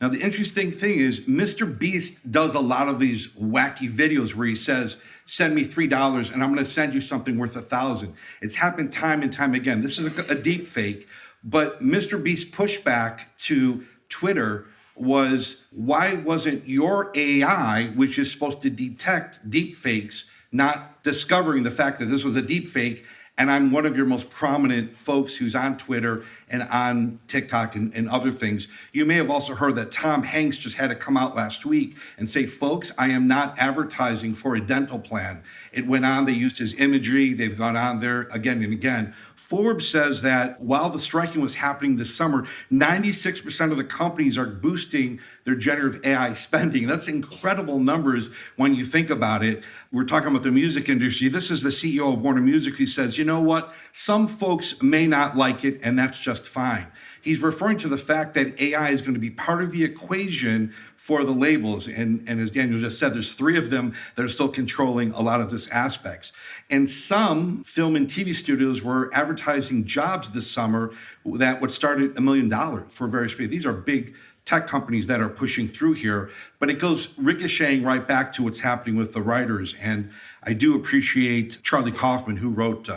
S8: Now, the interesting thing is Mr. Beast does a lot of these wacky videos where he says, send me $3 and I'm going to send you something worth $1,000. It's happened time and time again. This is a deep fake, but Mr. Beast's pushback to Twitter was, why wasn't your AI, which is supposed to detect deep fakes, not discovering the fact that this was a deep fake? And I'm one of your most prominent folks who's on Twitter and on TikTok and other things. You may have also heard that Tom Hanks just had to come out last week and say, folks, I am not advertising for a dental plan. It went on, they used his imagery, they've gone on there again and again. Forbes says that while the striking was happening this summer, 96% of the companies are boosting their generative AI spending. That's incredible numbers when you think about it. We're talking about the music industry. This is the CEO of Warner Music who says, you know what? Some folks may not like it, and that's just fine. He's referring to the fact that AI is going to be part of the equation for the labels. And as Daniel just said, there's 3 of them that are still controlling a lot of this aspects. And some film and TV studios were advertising jobs this summer that would start at $1 million for various people. These are big tech companies that are pushing through here, but it goes ricocheting right back to what's happening with the writers. And I do appreciate Charlie Kaufman, who wrote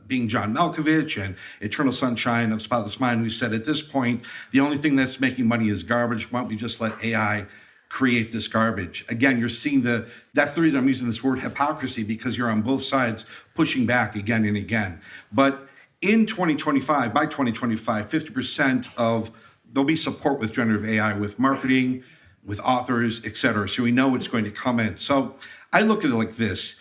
S8: Being John Malkovich and Eternal Sunshine of Spotless Mind, who said at this point, the only thing that's making money is garbage. Why don't we just let AI create this garbage? Again, you're seeing that's the reason I'm using this word hypocrisy, because you're on both sides pushing back again and again. But in 2025, by 2025, 50% there'll be support with generative AI, with marketing, with authors, et cetera. So we know it's going to come in. So I look at it like this.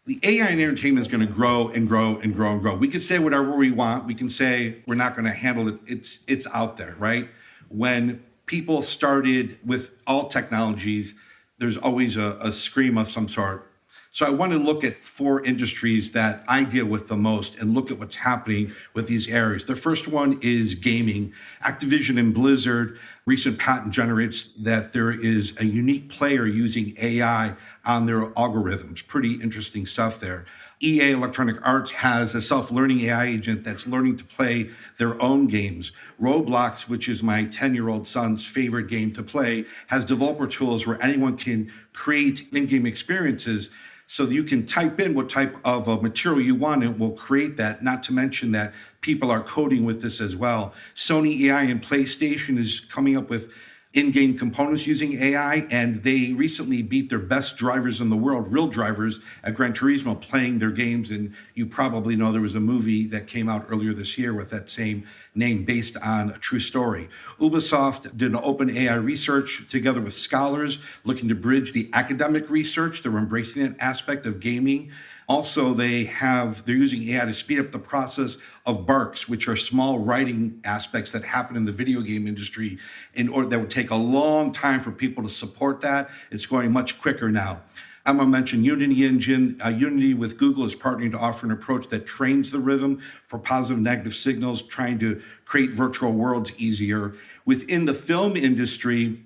S8: The AI in entertainment is going to grow and grow and grow and grow. We can say whatever we want. We can say we're not going to handle it. It's out there, right? When people started with all technologies, there's always a scream of some sort. So I want to look at 4 industries that I deal with the most and look at what's happening with these areas. The first one is gaming. Activision and Blizzard, recent patent generates that there is a unique player using AI on their algorithms. Pretty interesting stuff there. EA Electronic Arts has a self-learning AI agent that's learning to play their own games. Roblox, which is my 10-year-old son's favorite game to play, has developer tools where anyone can create in-game experiences so that you can type in what type of material you want and it will create that, not to mention that people are coding with this as well. Sony AI and PlayStation is coming up with in-game components using AI, and they recently beat their best drivers in the world, real drivers, at Gran Turismo playing their games. And you probably know there was a movie that came out earlier this year with that same name based on a true story. Ubisoft did an open AI research together with scholars looking to bridge the academic research. They're embracing that aspect of gaming. Also, they're using AI to speed up the process of barks, which are small writing aspects that happen in the video game industry that would take a long time for people to support that. It's going much quicker now. I'm going to mention Unity Engine. Unity with Google is partnering to offer an approach that trains the rhythm for positive and negative signals, trying to create virtual worlds easier. Within the film industry,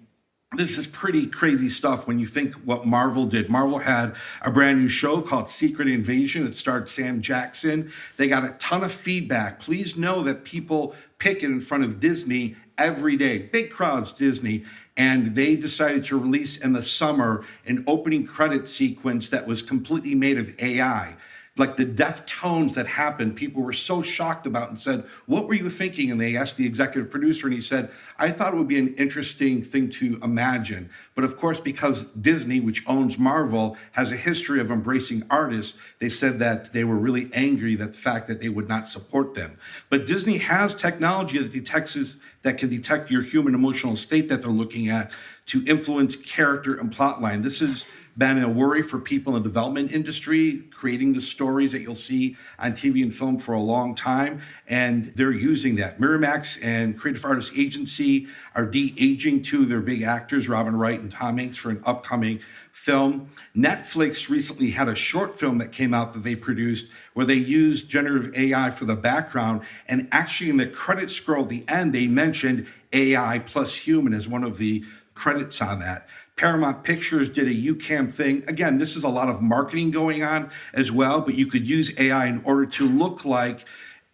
S8: this is pretty crazy stuff when you think what Marvel did. Marvel had a brand new show called Secret Invasion. It starred Sam Jackson. They got a ton of feedback. Please know that people pick it in front of Disney every day. Big crowds, Disney. And they decided to release in the summer an opening credit sequence that was completely made of AI. Like the deft tones that happened, people were so shocked about and said, "What were you thinking?" And they asked the executive producer and he said, "I thought it would be an interesting thing to imagine." But of course, because Disney, which owns Marvel, has a history of embracing artists, they said that they were really angry at the fact that they would not support them. But Disney has technology that can detect your human emotional state that they're looking at to influence character and plot line. This has been a worry for people in the development industry, creating the stories that you'll see on TV and film for a long time, and they're using that. Miramax and Creative Artists Agency are de-aging two of their big actors, Robin Wright and Tom Hanks, for an upcoming film. Netflix recently had a short film that came out that they produced where they used generative AI for the background, and actually in the credit scroll at the end, they mentioned AI plus human as one of the credits on that. Paramount Pictures did a UCAM thing. Again, this is a lot of marketing going on as well, but you could use AI in order to look like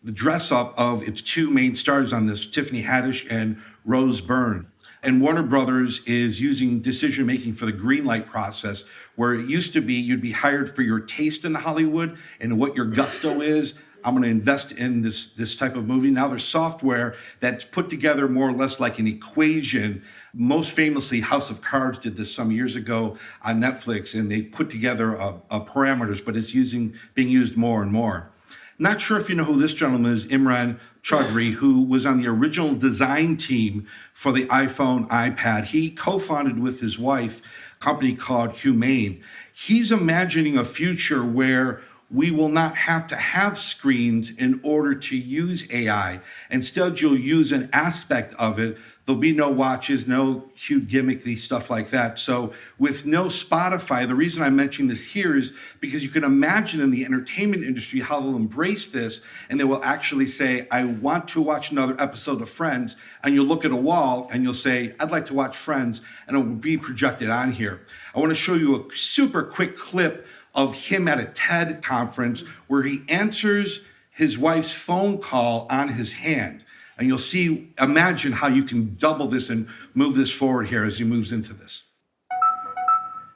S8: the dress up of its two main stars on this, Tiffany Haddish and Rose Byrne. And Warner Brothers is using decision making for the green light process, where it used to be you'd be hired for your taste in Hollywood and what your gusto is. I'm going to invest in this type of movie. Now there's software that's put together more or less like an equation. Most famously, House of Cards did this some years ago on Netflix, and they put together parameters, but it's being used more and more. Not sure if you know who this gentleman is, Imran Chaudhry, who was on the original design team for the iPhone, iPad. He co-founded with his wife a company called Humane. He's imagining a future where we will not have to have screens in order to use AI. Instead, you'll use an aspect of it. There'll be no watches, no cute gimmicky stuff like that. So with no Spotify, the reason I'm mentioning this here is because you can imagine in the entertainment industry how they'll embrace this, and they will actually say, "I want to watch another episode of Friends," and you'll look at a wall and you'll say, "I'd like to watch Friends," and it will be projected on here. I want to show you a super quick clip of him at a TED conference where he answers his wife's phone call on his hand. And you'll see, imagine how you can double this and move this forward here as he moves into this.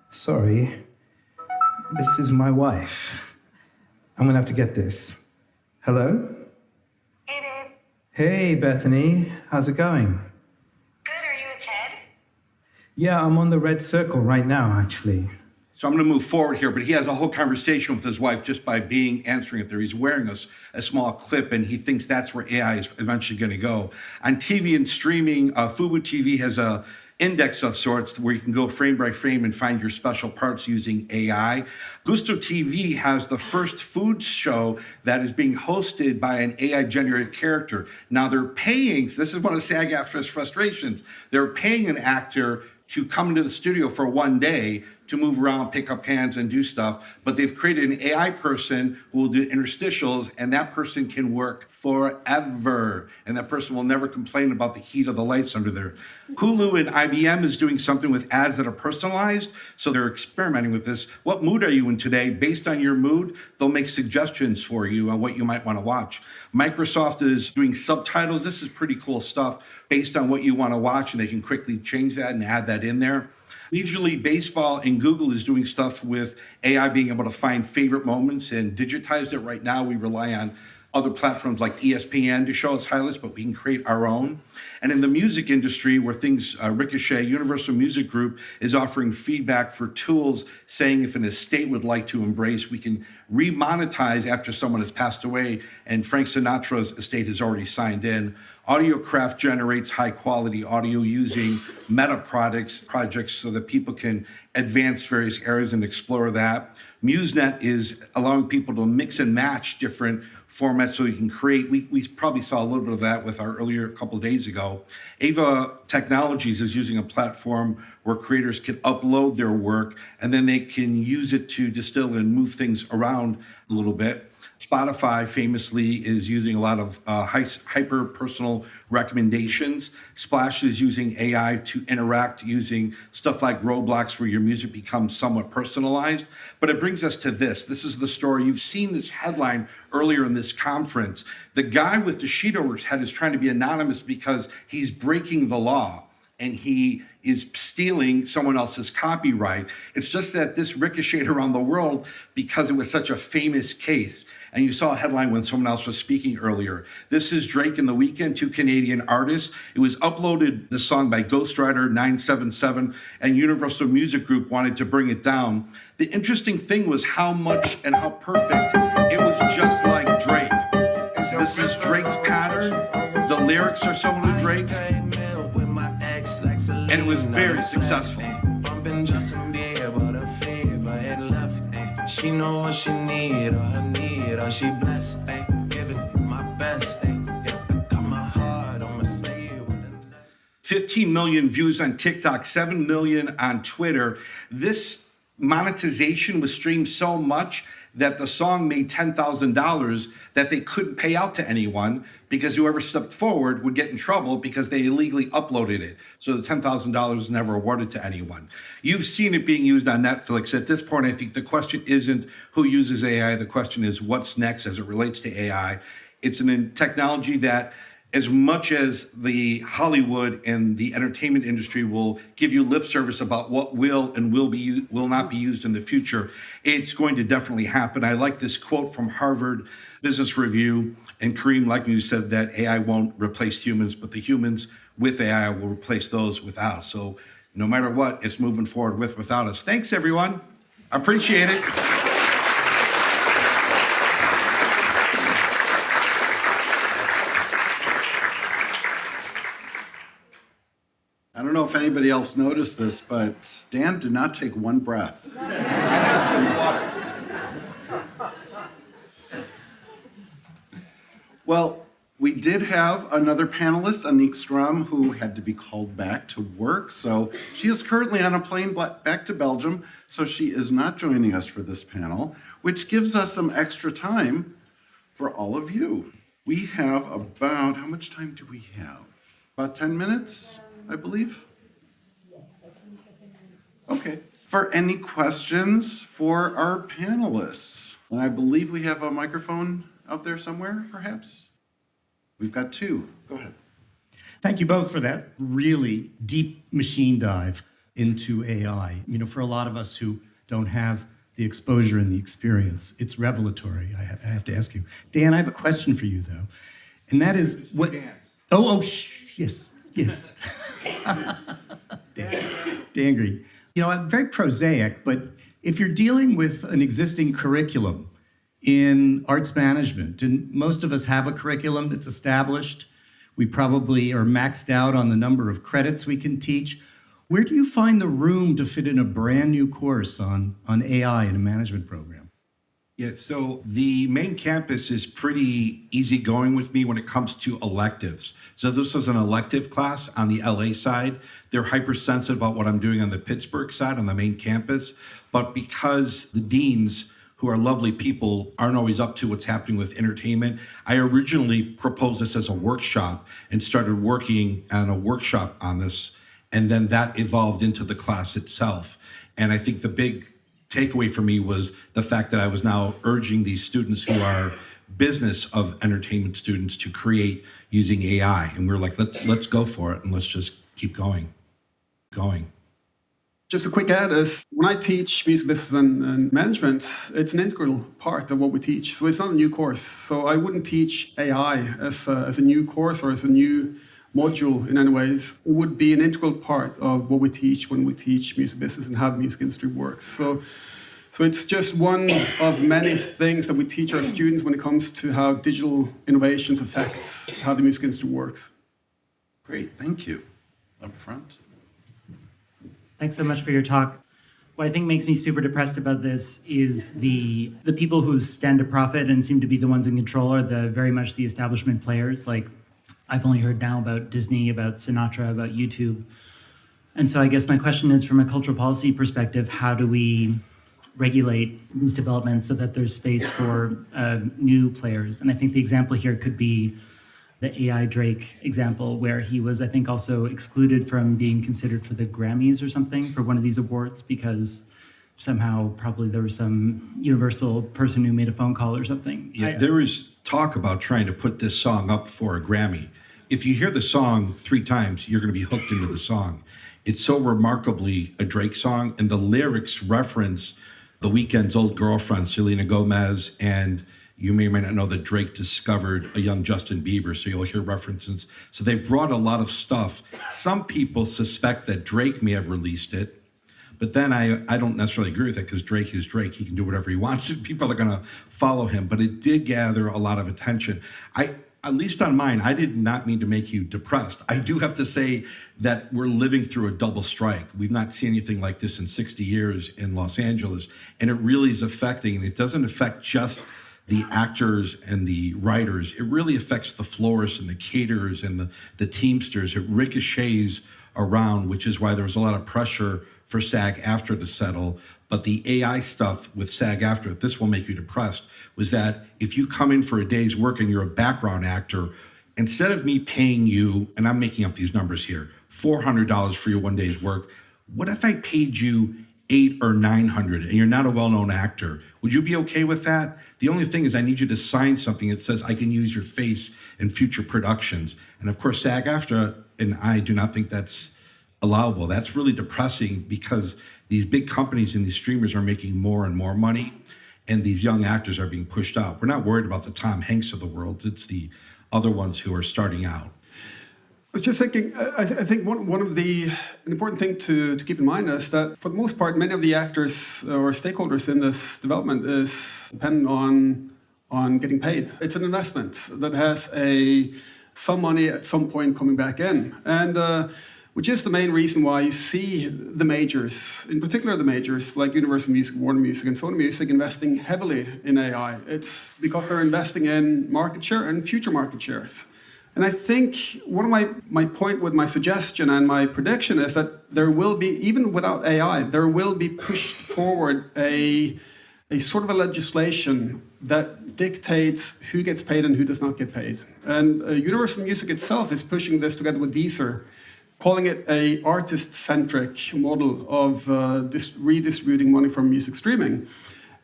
S10: Sorry, this is my wife. I'm gonna have to get this. Hello?
S11: Hey, babe.
S10: Hey, Bethany, how's it going?
S11: Good, are you at TED?
S10: Yeah, I'm on the red circle right now, actually.
S8: So I'm going to move forward here, but he has a whole conversation with his wife just by answering it there. He's wearing a small clip, and he thinks that's where AI is eventually going to go. On TV and streaming, Fubo TV has a index of sorts where you can go frame by frame and find your special parts using AI. Gusto TV has the first food show that is being hosted by an AI-generated character. Now they're paying, this is one of SAG-AFTRA's frustrations, they're paying an actor to come into the studio for one day to move around, pick up cans, and do stuff. But they've created an AI person who will do interstitials, and that person can work forever. And that person will never complain about the heat of the lights under there. Hulu and IBM is doing something with ads that are personalized. So they're experimenting with this. What mood are you in today? Based on your mood, they'll make suggestions for you on what you might want to watch. Microsoft is doing subtitles. This is pretty cool stuff based on what you want to watch, and they can quickly change that and add that in there. Major League Baseball and Google is doing stuff with AI being able to find favorite moments and digitize it. Right now, we rely on other platforms like ESPN to show us highlights, but we can create our own. And in the music industry, where things ricochet, Universal Music Group is offering feedback for tools saying if an estate would like to embrace, we can remonetize after someone has passed away, and Frank Sinatra's estate has already signed in. AudioCraft generates high quality audio using meta projects so that people can advance various areas and explore that. MuseNet is allowing people to mix and match different formats so you can create. We probably saw a little bit of that with our earlier couple of days ago. Ava Technologies is using a platform where creators can upload their work and then they can use it to distill and move things around a little bit. Spotify famously is using a lot of hyper-personal recommendations. Splash is using AI to interact using stuff like Roblox where your music becomes somewhat personalized. But it brings us to this. This is the story. You've seen this headline earlier in this conference. The guy with the sheet over his head is trying to be anonymous because he's breaking the law and he is stealing someone else's copyright. It's just that this ricocheted around the world because it was such a famous case. And you saw a headline when someone else was speaking earlier. This is Drake and The Weeknd, two Canadian artists. It was uploaded, the song by Ghostwriter 977, and Universal Music Group wanted to bring it down. The interesting thing was how much and how perfect it was, just like Drake. This is Drake's pattern. The lyrics are similar to Drake. And it was very successful. She know what she need, she blessed, give it my best, got my heart on my sleeve. 15 million views on TikTok, 7 million on Twitter. This monetization was streamed so much that the song made $10,000 that they couldn't pay out to anyone because whoever stepped forward would get in trouble because they illegally uploaded it. So the $10,000 was never awarded to anyone. You've seen it being used on Netflix. At this point, I think the question isn't who uses AI. The question is what's next as it relates to AI. It's an technology that, as much as the Hollywood and the entertainment industry will give you lip service about what will and will not be used in the future, it's going to definitely happen. I like this quote from Harvard Business Review, and Kareem, like you said, that AI won't replace humans, but the humans with AI will replace those without. So no matter what, it's moving forward without us. Thanks, everyone. I appreciate it.
S3: I don't know if anybody else noticed this, but Dan did not take one breath. Well, we did have another panelist, Anique Strum, who had to be called back to work. So she is currently on a plane back to Belgium, so she is not joining us for this panel, which gives us some extra time for all of you. We have about, how much time do we have? About 10 minutes? I believe? Okay. For any questions for our panelists? And I believe we have a microphone out there somewhere, perhaps? We've got two. Go ahead.
S12: Thank you both for that really deep machine dive into AI. You know, for a lot of us who don't have the exposure and the experience, it's revelatory. I have to ask you. Dan, I have a question for you, though. And that is what... Yes. Dan Green. You know, I'm very prosaic, but if you're dealing with an existing curriculum in arts management, and most of us have a curriculum that's established, we probably are maxed out on the number of credits we can teach. Where do you find the room to fit in a brand new course on AI in a management program?
S8: Yeah, so the main campus is pretty easygoing with me when it comes to electives. So this was an elective class on the LA side. They're hypersensitive about what I'm doing on the Pittsburgh side, on the main campus. But because the deans, who are lovely people, aren't always up to what's happening with entertainment, I originally proposed this as a workshop and started working on a workshop on this. And then that evolved into the class itself. And I think the big takeaway for me was the fact that I was now urging these students who are business of entertainment students to create using AI. And we're like, let's go for it and let's just keep going.
S7: Just a quick add is when I teach music business and management, it's an integral part of what we teach. So it's not a new course. So I wouldn't teach AI as a new course or as a new module in any ways. It would be an integral part of what we teach when we teach music business and how the music industry works. So it's just one of many things that we teach our students when it comes to how digital innovations affect how the music industry works.
S3: Great, thank you. Up front.
S13: Thanks so much for your talk. What I think makes me super depressed about this is the people who stand to profit and seem to be the ones in control are very much the establishment players. Like, I've only heard now about Disney, about Sinatra, about YouTube. And so I guess my question is, from a cultural policy perspective, how do we regulate these developments so that there's space for new players? And I think the example here could be the AI Drake example, where he was, I think, also excluded from being considered for the Grammys or something for one of these awards because somehow probably there was some universal person who made a phone call or something.
S8: Yeah, there is talk about trying to put this song up for a Grammy. If you hear the song 3 times, you're going to be hooked into the song. It's so remarkably a Drake song, and the lyrics reference The Weeknd's old girlfriend, Selena Gomez, and you may or may not know that Drake discovered a young Justin Bieber, so you'll hear references. So they've brought a lot of stuff. Some people suspect that Drake may have released it, but then I don't necessarily agree with it because Drake is Drake. He can do whatever he wants. People are going to follow him, but it did gather a lot of attention. At least on mine, I did not mean to make you depressed. I do have to say that we're living through a double strike. We've not seen anything like this in 60 years in Los Angeles, and it really is affecting, and it doesn't affect just the actors and the writers. It really affects the florists and the caterers and the teamsters. It ricochets around, which is why there was a lot of pressure for SAG-AFTRA to settle. But the AI stuff with SAG-AFTRA, this will make you depressed, was that if you come in for a day's work and you're a background actor, instead of me paying you, and I'm making up these numbers here, $400 for your one day's work, what if I paid you $800 or $900 and you're not a well-known actor? Would you be okay with that? The only thing is I need you to sign something that says I can use your face in future productions. And of course, SAG-AFTRA and I do not think that's allowable. That's really depressing because these big companies and these streamers are making more and more money, and these young actors are being pushed out. We're not worried about the Tom Hanks of the world. It's the other ones who are starting out.
S7: I was just thinking, I think one of an important thing to keep in mind is that for the most part, many of the actors or stakeholders in this development is dependent on getting paid. It's an investment that has some money at some point coming back in. And which is the main reason why you see the majors, in particular the majors like Universal Music, Warner Music, and Sony Music investing heavily in AI. It's because they're investing in market share and future market shares. And I think one of my point with my suggestion and my prediction is that there will be, even without AI, there will be pushed forward a sort of a legislation that dictates who gets paid and who does not get paid. And Universal Music itself is pushing this together with Deezer, calling it a artist-centric model of redistributing money from music streaming.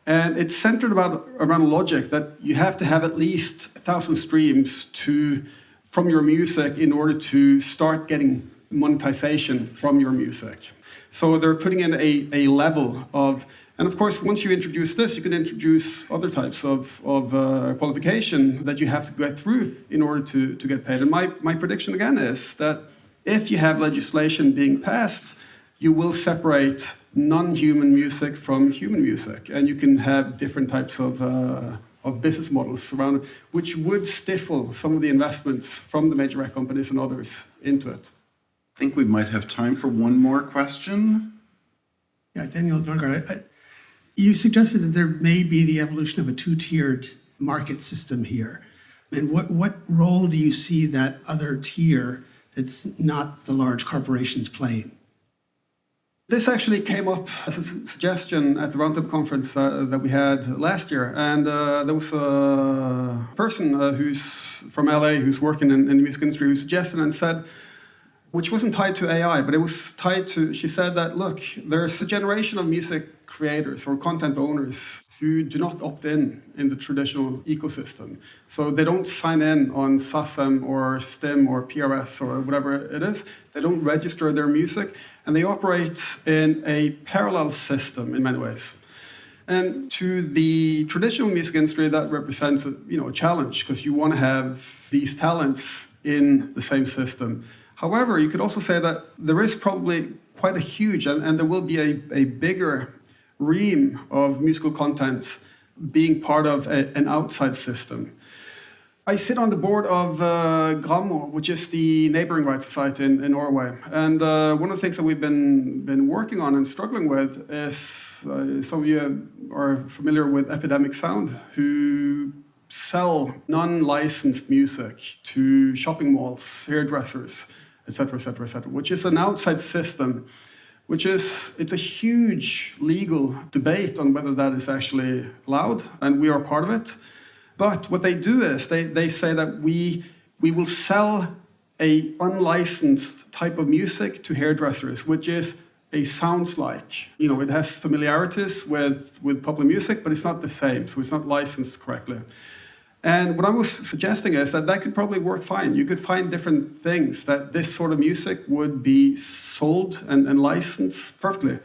S7: And it's centered around a logic that you have to have at least 1,000 streams from your music in order to start getting monetization from your music. So they're putting in a level of, and of course, once you introduce this, you can introduce other types of qualification that you have to get through in order to get paid. And my prediction again is that if you have legislation being passed, you will separate non-human music from human music, and you can have different types of business models around it, which would stifle some of the investments from the major record companies and others into it.
S3: I think we might have time for one more question.
S12: Yeah, Daniel Norgard,
S14: You suggested that there may be the evolution of a two-tiered market system here. And what role do you see that other tier that's not the large corporations playing?
S7: This actually came up as a suggestion at the Roundtable conference that we had last year. And there was a person who's from LA who's working in the music industry who suggested and said, which wasn't tied to AI, but it was tied to, she said that, look, there's a generation of music creators or content owners who do not opt in the traditional ecosystem. So they don't sign in on SASM or STIM or PRS or whatever it is. They don't register their music, and they operate in a parallel system in many ways. And to the traditional music industry, that represents a challenge, because you want to have these talents in the same system. However, you could also say that there is probably quite a huge, and there will be a bigger ream of musical content being part of an outside system. I sit on the board of Gramo, which is the neighboring rights society in Norway. And one of the things that we've been working on and struggling with is, some of you are familiar with Epidemic Sound, who sell non-licensed music to shopping malls, hairdressers, etc., which is an outside system, it's a huge legal debate on whether that is actually allowed, and we are part of it. But what they do is they say that we will sell a unlicensed type of music to hairdressers, which is sounds like. It has familiarities with popular music, but it's not the same, so it's not licensed correctly. And what I was suggesting is that could probably work fine. You could find different things that this sort of music would be sold and licensed perfectly.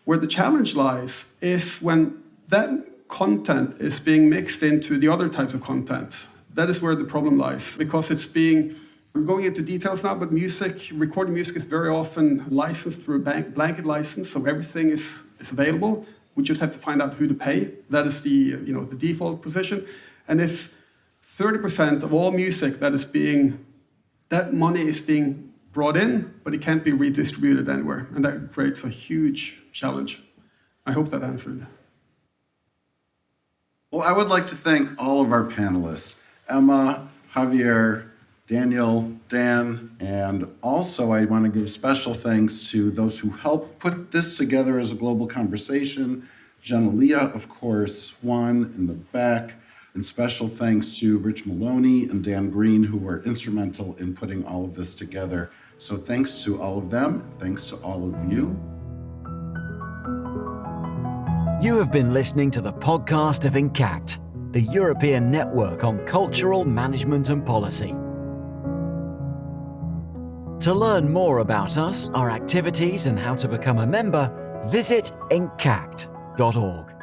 S7: Where the challenge lies is when that content is being mixed into the other types of content. That is where the problem lies, because I'm going into details now, but recording music is very often licensed through a blanket license, so everything is available. We just have to find out who to pay. That is the default position. And if 30% of all music that money is being brought in, but it can't be redistributed anywhere. And that creates a huge challenge. I hope that answered.
S3: Well, I would like to thank all of our panelists, Emma, Javier, Daniel, Dan, and also I want to give special thanks to those who helped put this together as a global conversation. Janalia, of course, Juan in the back, and special thanks to Rich Maloney and Dan Green, who were instrumental in putting all of this together. So thanks to all of them. Thanks to all of you.
S1: You have been listening to the podcast of ENCATC, the European Network on Cultural Management and Policy. To learn more about us, our activities, and how to become a member, visit encact.org.